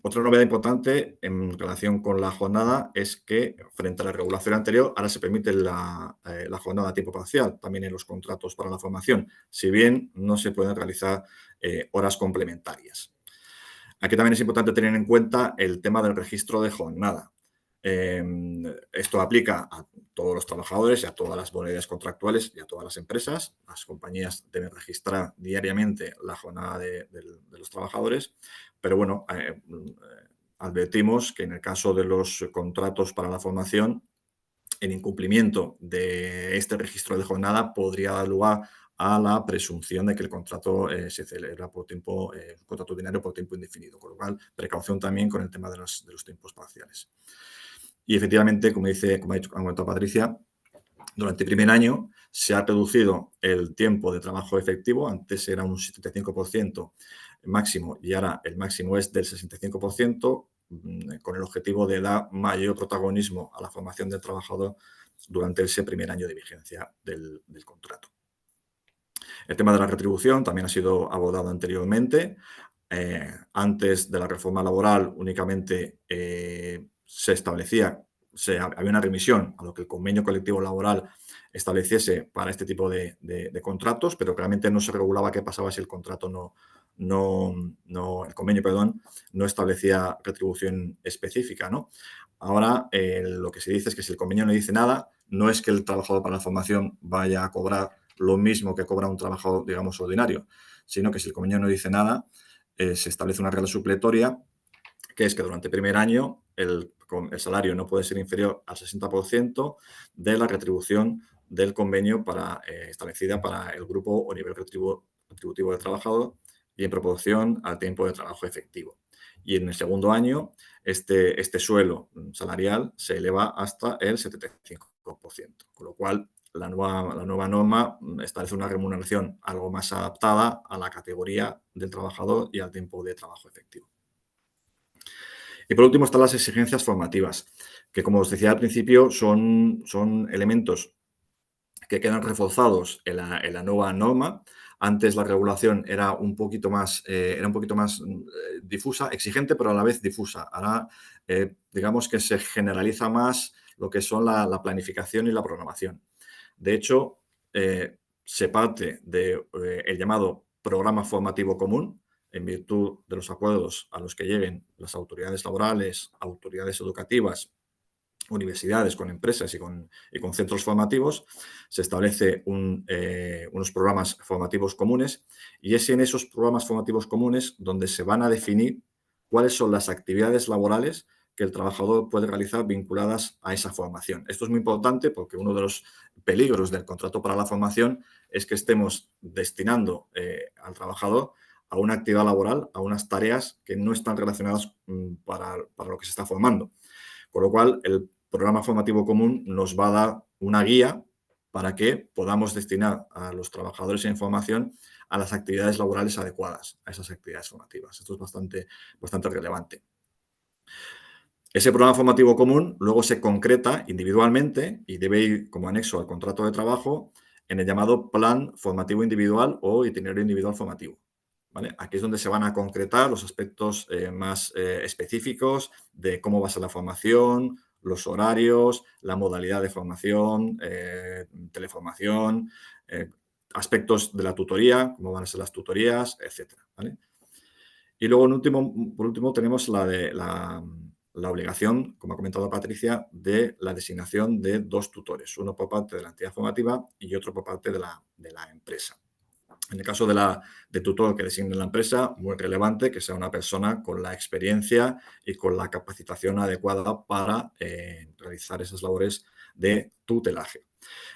Otra novedad importante en relación con la jornada es que, frente a la regulación anterior, ahora se permite la jornada a tiempo parcial, también en los contratos para la formación, si bien no se pueden realizar horas complementarias. Aquí también es importante tener en cuenta el tema del registro de jornada. Esto aplica a todos los trabajadores y a todas las modalidades contractuales y a todas las empresas. Las compañías deben registrar diariamente la jornada de los trabajadores, pero bueno, advertimos que en el caso de los contratos para la formación, el incumplimiento de este registro de jornada podría dar lugar a la presunción de que el contrato se celebra por tiempo, contrato ordinario por tiempo indefinido, con lo cual precaución también con el tema de los tiempos parciales. Y efectivamente, como ha comentado Patricia, durante el primer año se ha reducido el tiempo de trabajo efectivo, antes era un 75% máximo y ahora el máximo es del 65%, con el objetivo de dar mayor protagonismo a la formación del trabajador durante ese primer año de vigencia del contrato. El tema de la retribución también ha sido abordado anteriormente. Antes de la reforma laboral únicamente se establecía, había una remisión a lo que el convenio colectivo laboral estableciese para este tipo de contratos, pero realmente no se regulaba qué pasaba si el contrato el convenio, perdón, no establecía retribución específica, ¿no? Ahora lo que se dice es que si el convenio no dice nada, no es que el trabajador para la formación vaya a cobrar lo mismo que cobra un trabajador, digamos, ordinario, sino que si el convenio no dice nada, se establece una regla supletoria, que es que durante el primer año el salario no puede ser inferior al 60% de la retribución del convenio establecida para el grupo o nivel retributivo del trabajador y en proporción al tiempo de trabajo efectivo. Y en el segundo año, este suelo salarial se eleva hasta el 75%, con lo cual la nueva norma establece una remuneración algo más adaptada a la categoría del trabajador y al tiempo de trabajo efectivo. Y por último están las exigencias formativas, que como os decía al principio son elementos que quedan reforzados en la nueva norma. Antes la regulación era un poquito más difusa, exigente, pero a la vez difusa. Ahora digamos que se generaliza más lo que son la planificación y la programación. De hecho, se parte del llamado programa formativo común, en virtud de los acuerdos a los que lleguen las autoridades laborales, autoridades educativas, universidades con empresas y con centros formativos, se establece unos programas formativos comunes y es en esos programas formativos comunes donde se van a definir cuáles son las actividades laborales que el trabajador puede realizar vinculadas a esa formación. Esto es muy importante porque uno de los peligros del contrato para la formación es que estemos destinando al trabajador a una actividad laboral, a unas tareas que no están relacionadas para lo que se está formando. Con lo cual, el programa formativo común nos va a dar una guía para que podamos destinar a los trabajadores en formación a las actividades laborales adecuadas, a esas actividades formativas. Esto es bastante relevante. Ese programa formativo común luego se concreta individualmente y debe ir como anexo al contrato de trabajo en el llamado plan formativo individual o itinerario individual formativo. ¿Vale? Aquí es donde se van a concretar los aspectos más específicos de cómo va a ser la formación, los horarios, la modalidad de formación, teleformación, aspectos de la tutoría, cómo van a ser las tutorías, etc. ¿Vale? Y luego, por último, tenemos la obligación, como ha comentado Patricia, de la designación de 2 tutores, uno por parte de la entidad formativa y otro por parte de la empresa. En el caso de tutor que designe la empresa, muy relevante que sea una persona con la experiencia y con la capacitación adecuada para realizar esas labores de tutelaje.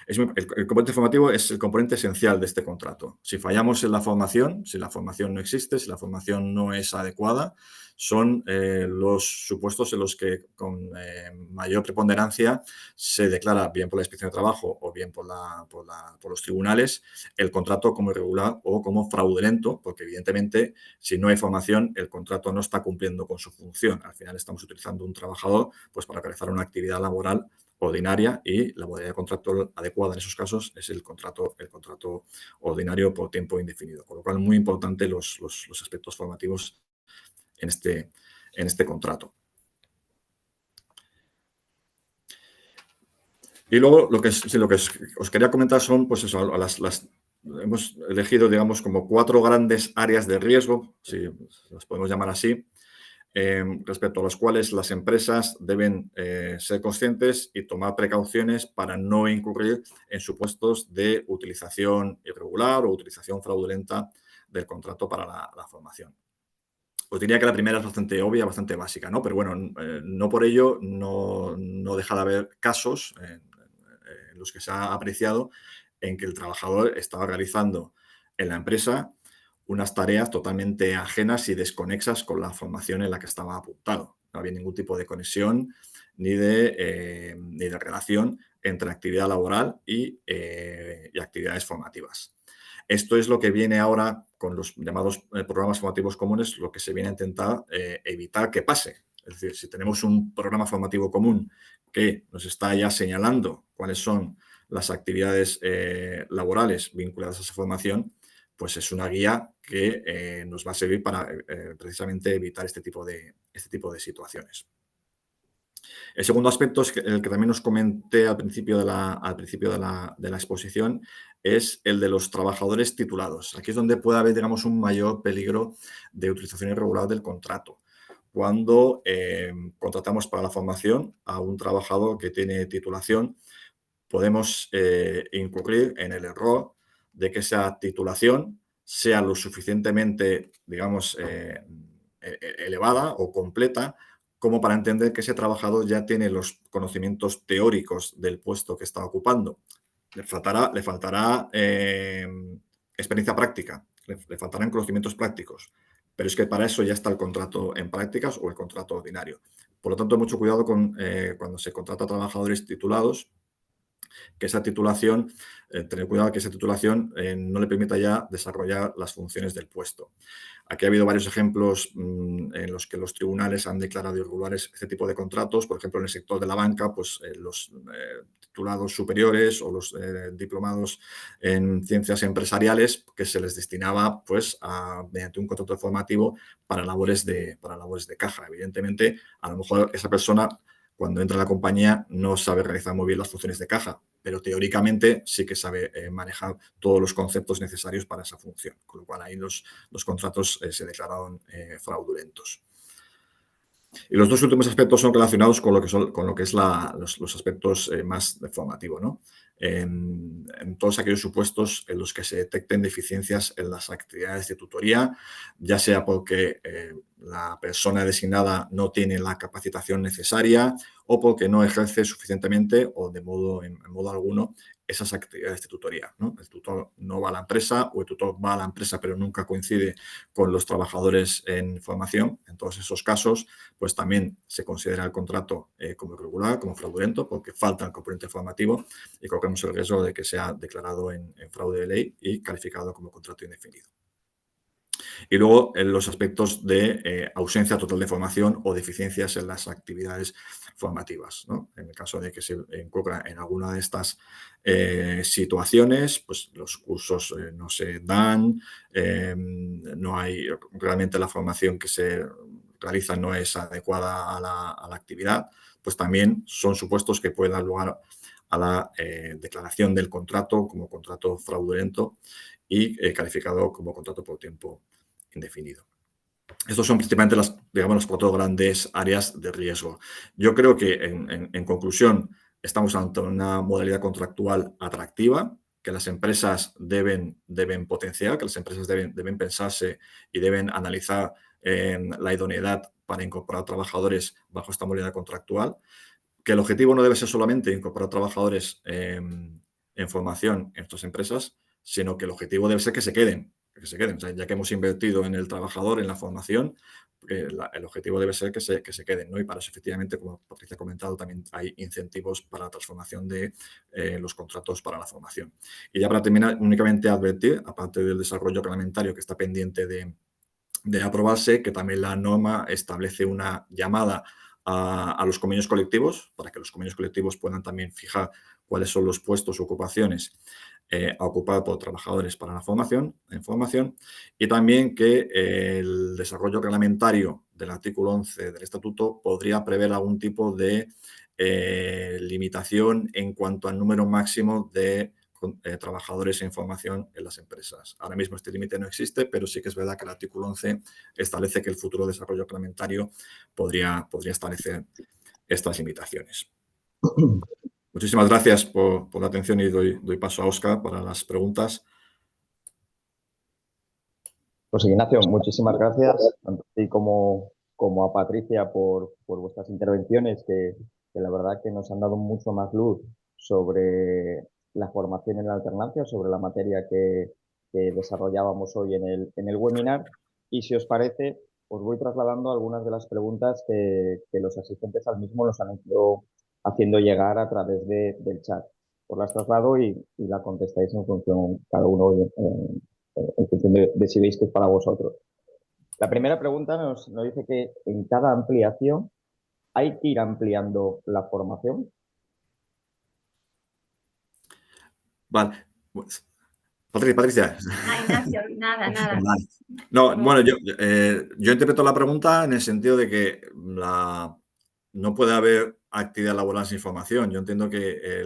El componente formativo es el componente esencial de este contrato. Si fallamos en la formación, si la formación no existe, si la formación no es adecuada, son los supuestos en los que con mayor preponderancia se declara bien por la Inspección de Trabajo o bien por los tribunales el contrato como irregular o como fraudulento, porque evidentemente si no hay formación el contrato no está cumpliendo con su función. Al final estamos utilizando un trabajador pues, para realizar una actividad laboral ordinaria y la modalidad contractual adecuada en esos casos es el contrato ordinario por tiempo indefinido. Con lo cual, muy importante los aspectos formativos este contrato. Y luego lo que os quería comentar son, pues eso, hemos elegido, digamos, como 4 grandes áreas de riesgo, si las podemos llamar así, respecto a las cuales las empresas deben ser conscientes y tomar precauciones para no incurrir en supuestos de utilización irregular o utilización fraudulenta del contrato para la formación. Os diría que la primera es bastante obvia, bastante básica, ¿no? Pero bueno, no por ello no deja de haber casos en los que se ha apreciado en que el trabajador estaba realizando en la empresa unas tareas totalmente ajenas y desconexas con la formación en la que estaba apuntado. No había ningún tipo de conexión ni de relación entre actividad laboral y actividades formativas. Esto es lo que viene ahora con los llamados programas formativos comunes, lo que se viene a intentar evitar que pase. Es decir, si tenemos un programa formativo común que nos está ya señalando cuáles son las actividades laborales vinculadas a esa formación, pues es una guía que nos va a servir para precisamente evitar este tipo de situaciones. El segundo aspecto es el que también os comenté al principio de la exposición, es el de los trabajadores titulados. Aquí es donde puede haber, digamos, un mayor peligro de utilización irregular del contrato. Cuando contratamos para la formación a un trabajador que tiene titulación, podemos incurrir en el error de que esa titulación sea lo suficientemente, digamos, elevada o completa como para entender que ese trabajador ya tiene los conocimientos teóricos del puesto que está ocupando. Le faltará experiencia práctica, le faltarán conocimientos prácticos, pero es que para eso ya está el contrato en prácticas o el contrato ordinario. Por lo tanto, mucho cuidado cuando se contrata a trabajadores titulados, que esa titulación, tener cuidado que esa titulación no le permita ya desarrollar las funciones del puesto. Aquí ha habido varios ejemplos en los que los tribunales han declarado irregulares este tipo de contratos. Por ejemplo, en el sector de la banca, pues los titulados superiores o los diplomados en ciencias empresariales que se les destinaba pues mediante un contrato formativo para labores de caja. Evidentemente, a lo mejor esa persona cuando entra a la compañía no sabe realizar muy bien las funciones de caja, pero teóricamente sí que sabe manejar todos los conceptos necesarios para esa función, con lo cual ahí los contratos se declararon fraudulentos. Y los dos últimos aspectos son relacionados con lo que es los aspectos más formativos, ¿no? En todos aquellos supuestos en los que se detecten deficiencias en las actividades de tutoría, ya sea porque la persona designada no tiene la capacitación necesaria o porque no ejerce suficientemente o en modo alguno esas actividades de tutoría, ¿no? El tutor no va a la empresa o el tutor va a la empresa pero nunca coincide con los trabajadores en formación. En todos esos casos, pues también se considera el contrato como irregular, como fraudulento, porque falta el componente formativo y corremos el riesgo de que sea declarado en fraude de ley y calificado como contrato indefinido. Y luego en los aspectos de ausencia total de formación o deficiencias en las actividades formativas, ¿no? En el caso de que se incurra en alguna de estas situaciones, pues los cursos no se dan, no hay realmente la formación que se realiza no es adecuada a la actividad, pues también son supuestos que pueden dar lugar a la declaración del contrato como contrato fraudulento y calificado como contrato por tiempo indefinido. Estos son principalmente las 4 grandes áreas de riesgo. Yo creo que, en conclusión, estamos ante una modalidad contractual atractiva que las empresas deben potenciar, que las empresas deben pensarse y deben analizar la idoneidad para incorporar trabajadores bajo esta modalidad contractual, que el objetivo no debe ser solamente incorporar trabajadores en formación en estas empresas, sino que el objetivo debe ser que se queden. O sea, ya que hemos invertido en el trabajador, en la formación, el objetivo debe ser que se queden, ¿no? Y para eso, efectivamente, como Patricia ha comentado, también hay incentivos para la transformación de los contratos para la formación. Y ya para terminar, únicamente advertir, aparte del desarrollo reglamentario que está pendiente de aprobarse, que también la norma establece una llamada a los convenios colectivos, para que los convenios colectivos puedan también fijar cuáles son los puestos o ocupaciones ocupado por trabajadores para la formación, y también que el desarrollo reglamentario del artículo 11 del Estatuto podría prever algún tipo de limitación en cuanto al número máximo de trabajadores en formación en las empresas. Ahora mismo este límite no existe, pero sí que es verdad que el artículo 11 establece que el futuro desarrollo reglamentario podría establecer estas limitaciones. Muchísimas gracias por la atención y doy paso a Óscar para las preguntas. Pues Ignacio, muchísimas gracias, tanto a ti como a Patricia, por vuestras intervenciones, que la verdad que nos han dado mucho más luz sobre la formación en la alternancia, sobre la materia que desarrollábamos hoy en el webinar. Y si os parece, os voy trasladando algunas de las preguntas que los asistentes al mismo nos han ido haciendo llegar a través del chat. Os las traslado y la contestáis en función, cada uno en función de si veis que es para vosotros. La primera pregunta nos dice que en cada ampliación hay que ir ampliando la formación. Vale. Pues, Patricia. Ignacio, nada. No, bueno, yo interpreto la pregunta en el sentido de que no puede haber actividad laboral sin formación. Yo entiendo que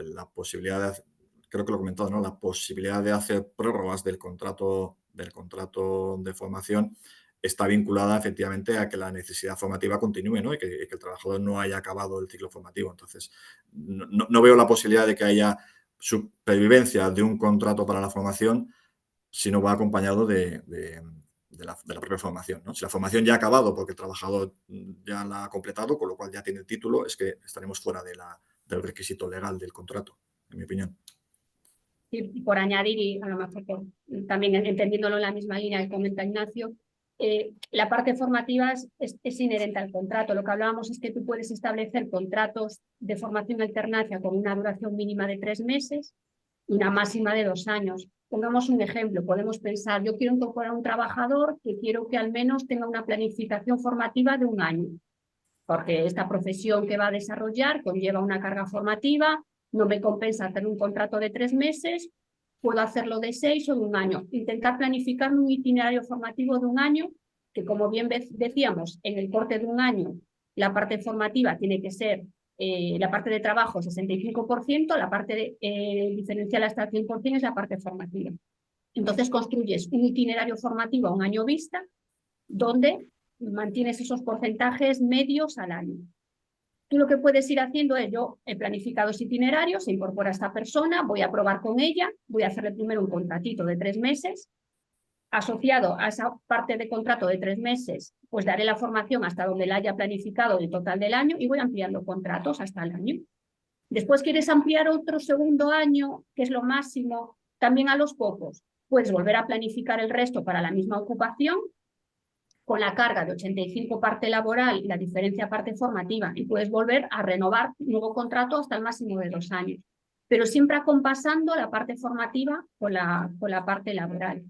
la posibilidad de, creo que lo he comentado, ¿no? La posibilidad de hacer prórrogas del contrato de formación está vinculada efectivamente a que la necesidad formativa continúe, ¿no? Y que el trabajador no haya acabado el ciclo formativo. Entonces, no veo la posibilidad de que haya supervivencia de un contrato para la formación si no va acompañado de la propia formación, ¿no? Si la formación ya ha acabado porque el trabajador ya la ha completado, con lo cual ya tiene el título, es que estaremos fuera del requisito legal del contrato, en mi opinión. Y por añadir, y a lo mejor también entendiéndolo en la misma línea que comenta Ignacio, la parte formativa es inherente al contrato. Lo que hablábamos es que tú puedes establecer contratos de formación alternancia con una duración mínima de 3 meses y una máxima de 2 años. Pongamos un ejemplo, podemos pensar, yo quiero incorporar a un trabajador que quiero que al menos tenga una planificación formativa de 1 año, porque esta profesión que va a desarrollar conlleva una carga formativa, no me compensa hacer un contrato de 3 meses, puedo hacerlo de 6 o de 1 año. Intentar planificar un itinerario formativo de 1 año, que como bien decíamos, en el corte de 1 año, la parte formativa tiene que ser, la parte de trabajo 65%, la parte diferencial hasta el 100% es la parte formativa. Entonces construyes un itinerario formativo a 1 año vista, donde mantienes esos porcentajes medios al año. Tú lo que puedes ir haciendo es, yo he planificado ese itinerario, se incorpora esta persona, voy a probar con ella, voy a hacerle primero un contratito de 3 meses, asociado a esa parte de contrato de 3 meses, pues daré la formación hasta donde la haya planificado el total del año y voy ampliando contratos hasta el año. Después quieres ampliar otro segundo año, que es lo máximo, también a los pocos. Puedes volver a planificar el resto para la misma ocupación, con la carga de 85 parte laboral y la diferencia parte formativa, y puedes volver a renovar un nuevo contrato hasta el máximo de 2 años, pero siempre acompasando la parte formativa con la parte laboral.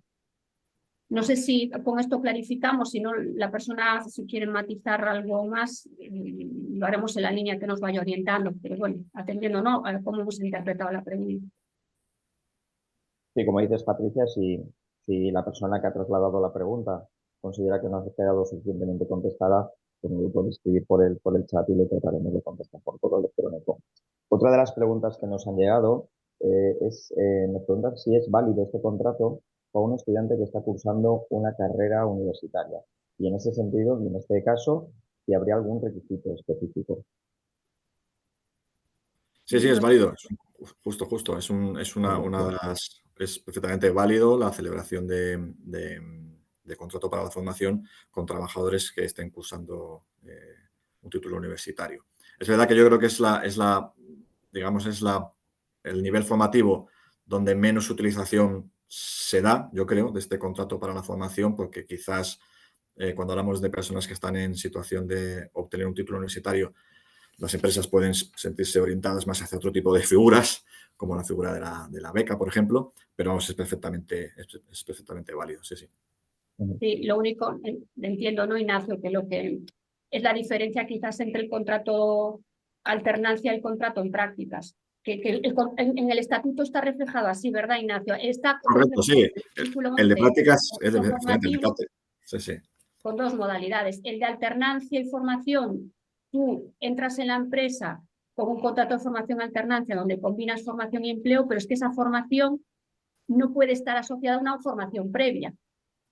No sé si con esto clarificamos, si no la persona, si quiere matizar algo más, lo haremos en la línea que nos vaya orientando, pero bueno, atendiendo ¿no? a cómo hemos interpretado la pregunta. Sí, como dices, Patricia, si la persona que ha trasladado la pregunta considera que no ha quedado suficientemente contestada, pues me lo puede escribir por el chat y le trataremos de contestar por correo electrónico. Otra de las preguntas que nos han llegado nos preguntan si es válido este contrato para un estudiante que está cursando una carrera universitaria. Y en ese sentido, y en este caso, si habría algún requisito específico. Sí, es válido. Justo. Es perfectamente válido la celebración de contrato para la formación con trabajadores que estén cursando un título universitario. Es verdad que yo creo que el nivel formativo donde menos utilización se da, yo creo, de este contrato para la formación, porque quizás cuando hablamos de personas que están en situación de obtener un título universitario, las empresas pueden sentirse orientadas más hacia otro tipo de figuras, como la figura de la beca, por ejemplo, pero vamos, es perfectamente válido, sí. Sí, lo único, entiendo, ¿no, Ignacio? Que lo que es la diferencia quizás entre el contrato alternancia y el contrato en prácticas. en el estatuto está reflejado así, ¿verdad, Ignacio? Está Correcto, sí. el artículo El de 11, prácticas es formación diferente. formativa, Sí, sí. con dos modalidades. El de alternancia y formación, tú entras en la empresa con un contrato de formación alternancia donde combinas formación y empleo, pero es que esa formación no puede estar asociada a una formación previa.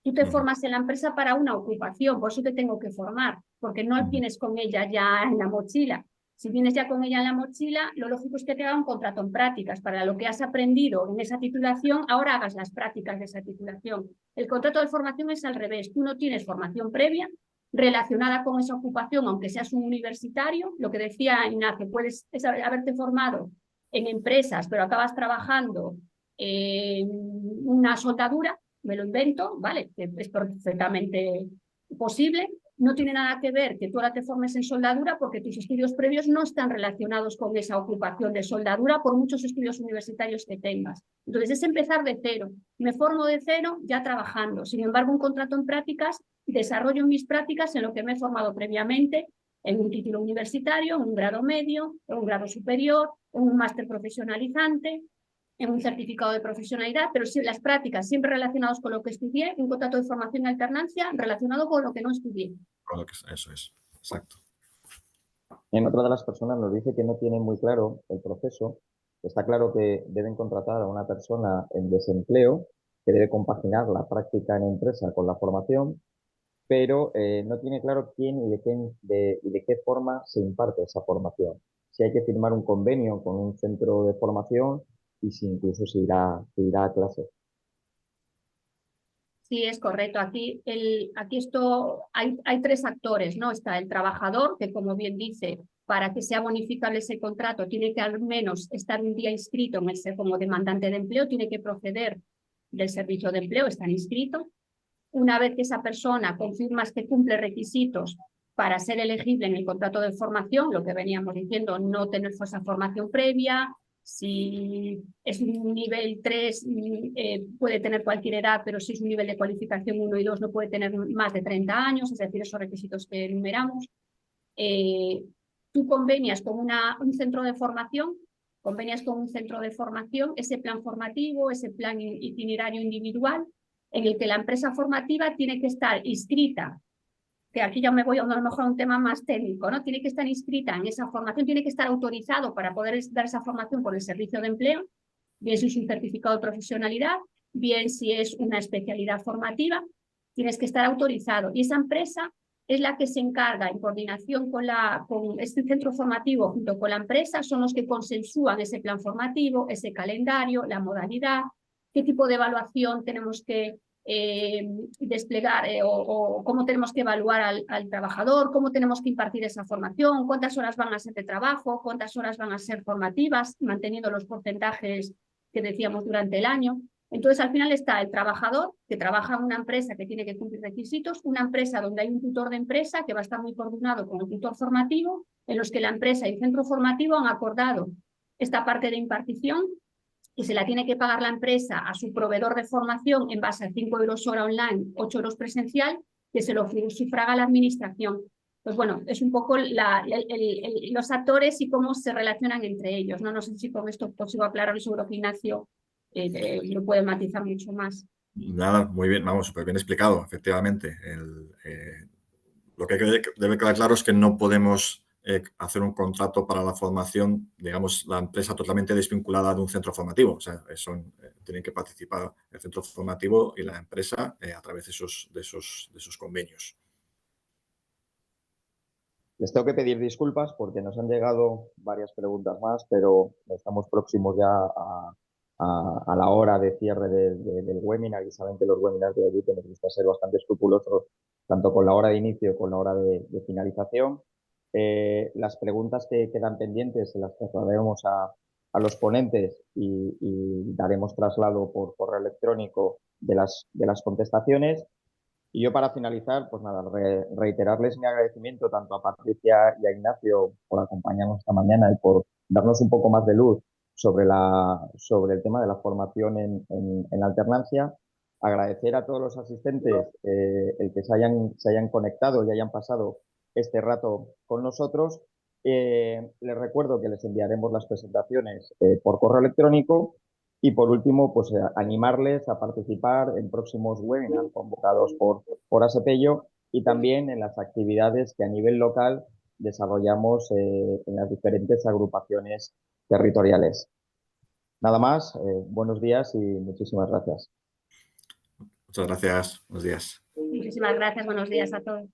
Tú te formas en la empresa para una ocupación, por eso te tengo que formar, porque no vienes con ella ya en la mochila. Si vienes ya con ella en la mochila, lo lógico es que te haga un contrato en prácticas. Para lo que has aprendido en esa titulación, ahora hagas las prácticas de esa titulación. El contrato de formación es al revés. Tú no tienes formación previa relacionada con esa ocupación, aunque seas un universitario. Lo que decía Ignacio, puedes haberte formado en empresas, pero acabas trabajando en una soldadura, me lo invento, ¿vale? Que es perfectamente posible. No tiene nada que ver que tú ahora te formes en soldadura porque tus estudios previos no están relacionados con esa ocupación de soldadura por muchos estudios universitarios que tengas. Entonces es empezar de cero. Me formo de cero ya trabajando. Sin embargo, un contrato en prácticas, desarrollo mis prácticas en lo que me he formado previamente, en un título universitario, en un grado medio, en un grado superior, en un máster profesionalizante, en un certificado de profesionalidad, pero sí, las prácticas siempre relacionadas con lo que estudié, un contrato de formación y alternancia relacionado con lo que no estudié. Eso es, exacto. En otra de las personas nos dice que no tiene muy claro el proceso. Está claro que deben contratar a una persona en desempleo, que debe compaginar la práctica en empresa con la formación, pero no tiene claro quién y de qué forma se imparte esa formación. Si hay que firmar un convenio con un centro de formación y si incluso se irá a clase. Sí, es correcto. Aquí hay tres actores, ¿no? Está el trabajador, que como bien dice, para que sea bonificable ese contrato, tiene que al menos estar un día inscrito en como demandante de empleo, tiene que proceder del servicio de empleo, estar inscrito. Una vez que esa persona confirma que cumple requisitos para ser elegible en el contrato de formación, lo que veníamos diciendo, no tener esa formación previa, si es un nivel 3 puede tener cualquier edad, pero si es un nivel de cualificación 1 y 2 no puede tener más de 30 años, es decir, esos requisitos que enumeramos. Tú convenias con un centro de formación, ese plan formativo, ese plan itinerario individual, en el que la empresa formativa tiene que estar inscrita, que aquí ya me voy a lo mejor a un tema más técnico, ¿no? Tiene que estar inscrita en esa formación, tiene que estar autorizado para poder dar esa formación por el servicio de empleo, bien si es un certificado de profesionalidad, bien si es una especialidad formativa, tienes que estar autorizado. Y esa empresa es la que se encarga, en coordinación con este centro formativo junto con la empresa, son los que consensúan ese plan formativo, ese calendario, la modalidad, qué tipo de evaluación tenemos que desplegar o cómo tenemos que evaluar al trabajador, cómo tenemos que impartir esa formación, cuántas horas van a ser de trabajo, cuántas horas van a ser formativas, manteniendo los porcentajes que decíamos durante el año. Entonces, al final está el trabajador, que trabaja en una empresa que tiene que cumplir requisitos, una empresa donde hay un tutor de empresa que va a estar muy coordinado con el tutor formativo, en los que la empresa y el centro formativo han acordado esta parte de impartición y se la tiene que pagar la empresa a su proveedor de formación en base a 5 euros hora online, 8 euros presencial, que se lo sufraga la administración. Pues bueno, es un poco los actores y cómo se relacionan entre ellos, ¿no? No sé si con esto consigo aclarar, seguro que Ignacio lo puede matizar mucho más. Nada, muy bien, vamos, súper bien explicado, efectivamente. Lo que debe quedar claro es que no podemos hacer un contrato para la formación, digamos, la empresa totalmente desvinculada de un centro formativo. O sea, tienen que participar el centro formativo y la empresa a través de esos convenios. Les tengo que pedir disculpas porque nos han llegado varias preguntas más, pero estamos próximos ya a la hora de cierre del webinar y saben que los webinars de YouTube nos gusta ser bastante escrupulosos, tanto con la hora de inicio como con la hora de finalización. Las preguntas que quedan pendientes se las trasladaremos a los ponentes y daremos traslado por correo electrónico de las contestaciones. Y yo para finalizar, pues nada, reiterarles mi agradecimiento tanto a Patricia y a Ignacio por acompañarnos esta mañana y por darnos un poco más de luz sobre el tema de la formación en alternancia. Agradecer a todos los asistentes el que se hayan conectado y hayan pasado este rato con nosotros Les recuerdo que les enviaremos las presentaciones por correo electrónico y por último, pues animarles a participar en próximos webinars convocados por ASEPELLO y también en las actividades que a nivel local desarrollamos en las diferentes agrupaciones territoriales. Nada más, buenos días y muchísimas gracias. Muchas gracias. Buenos días. Muchísimas gracias. Buenos días a todos.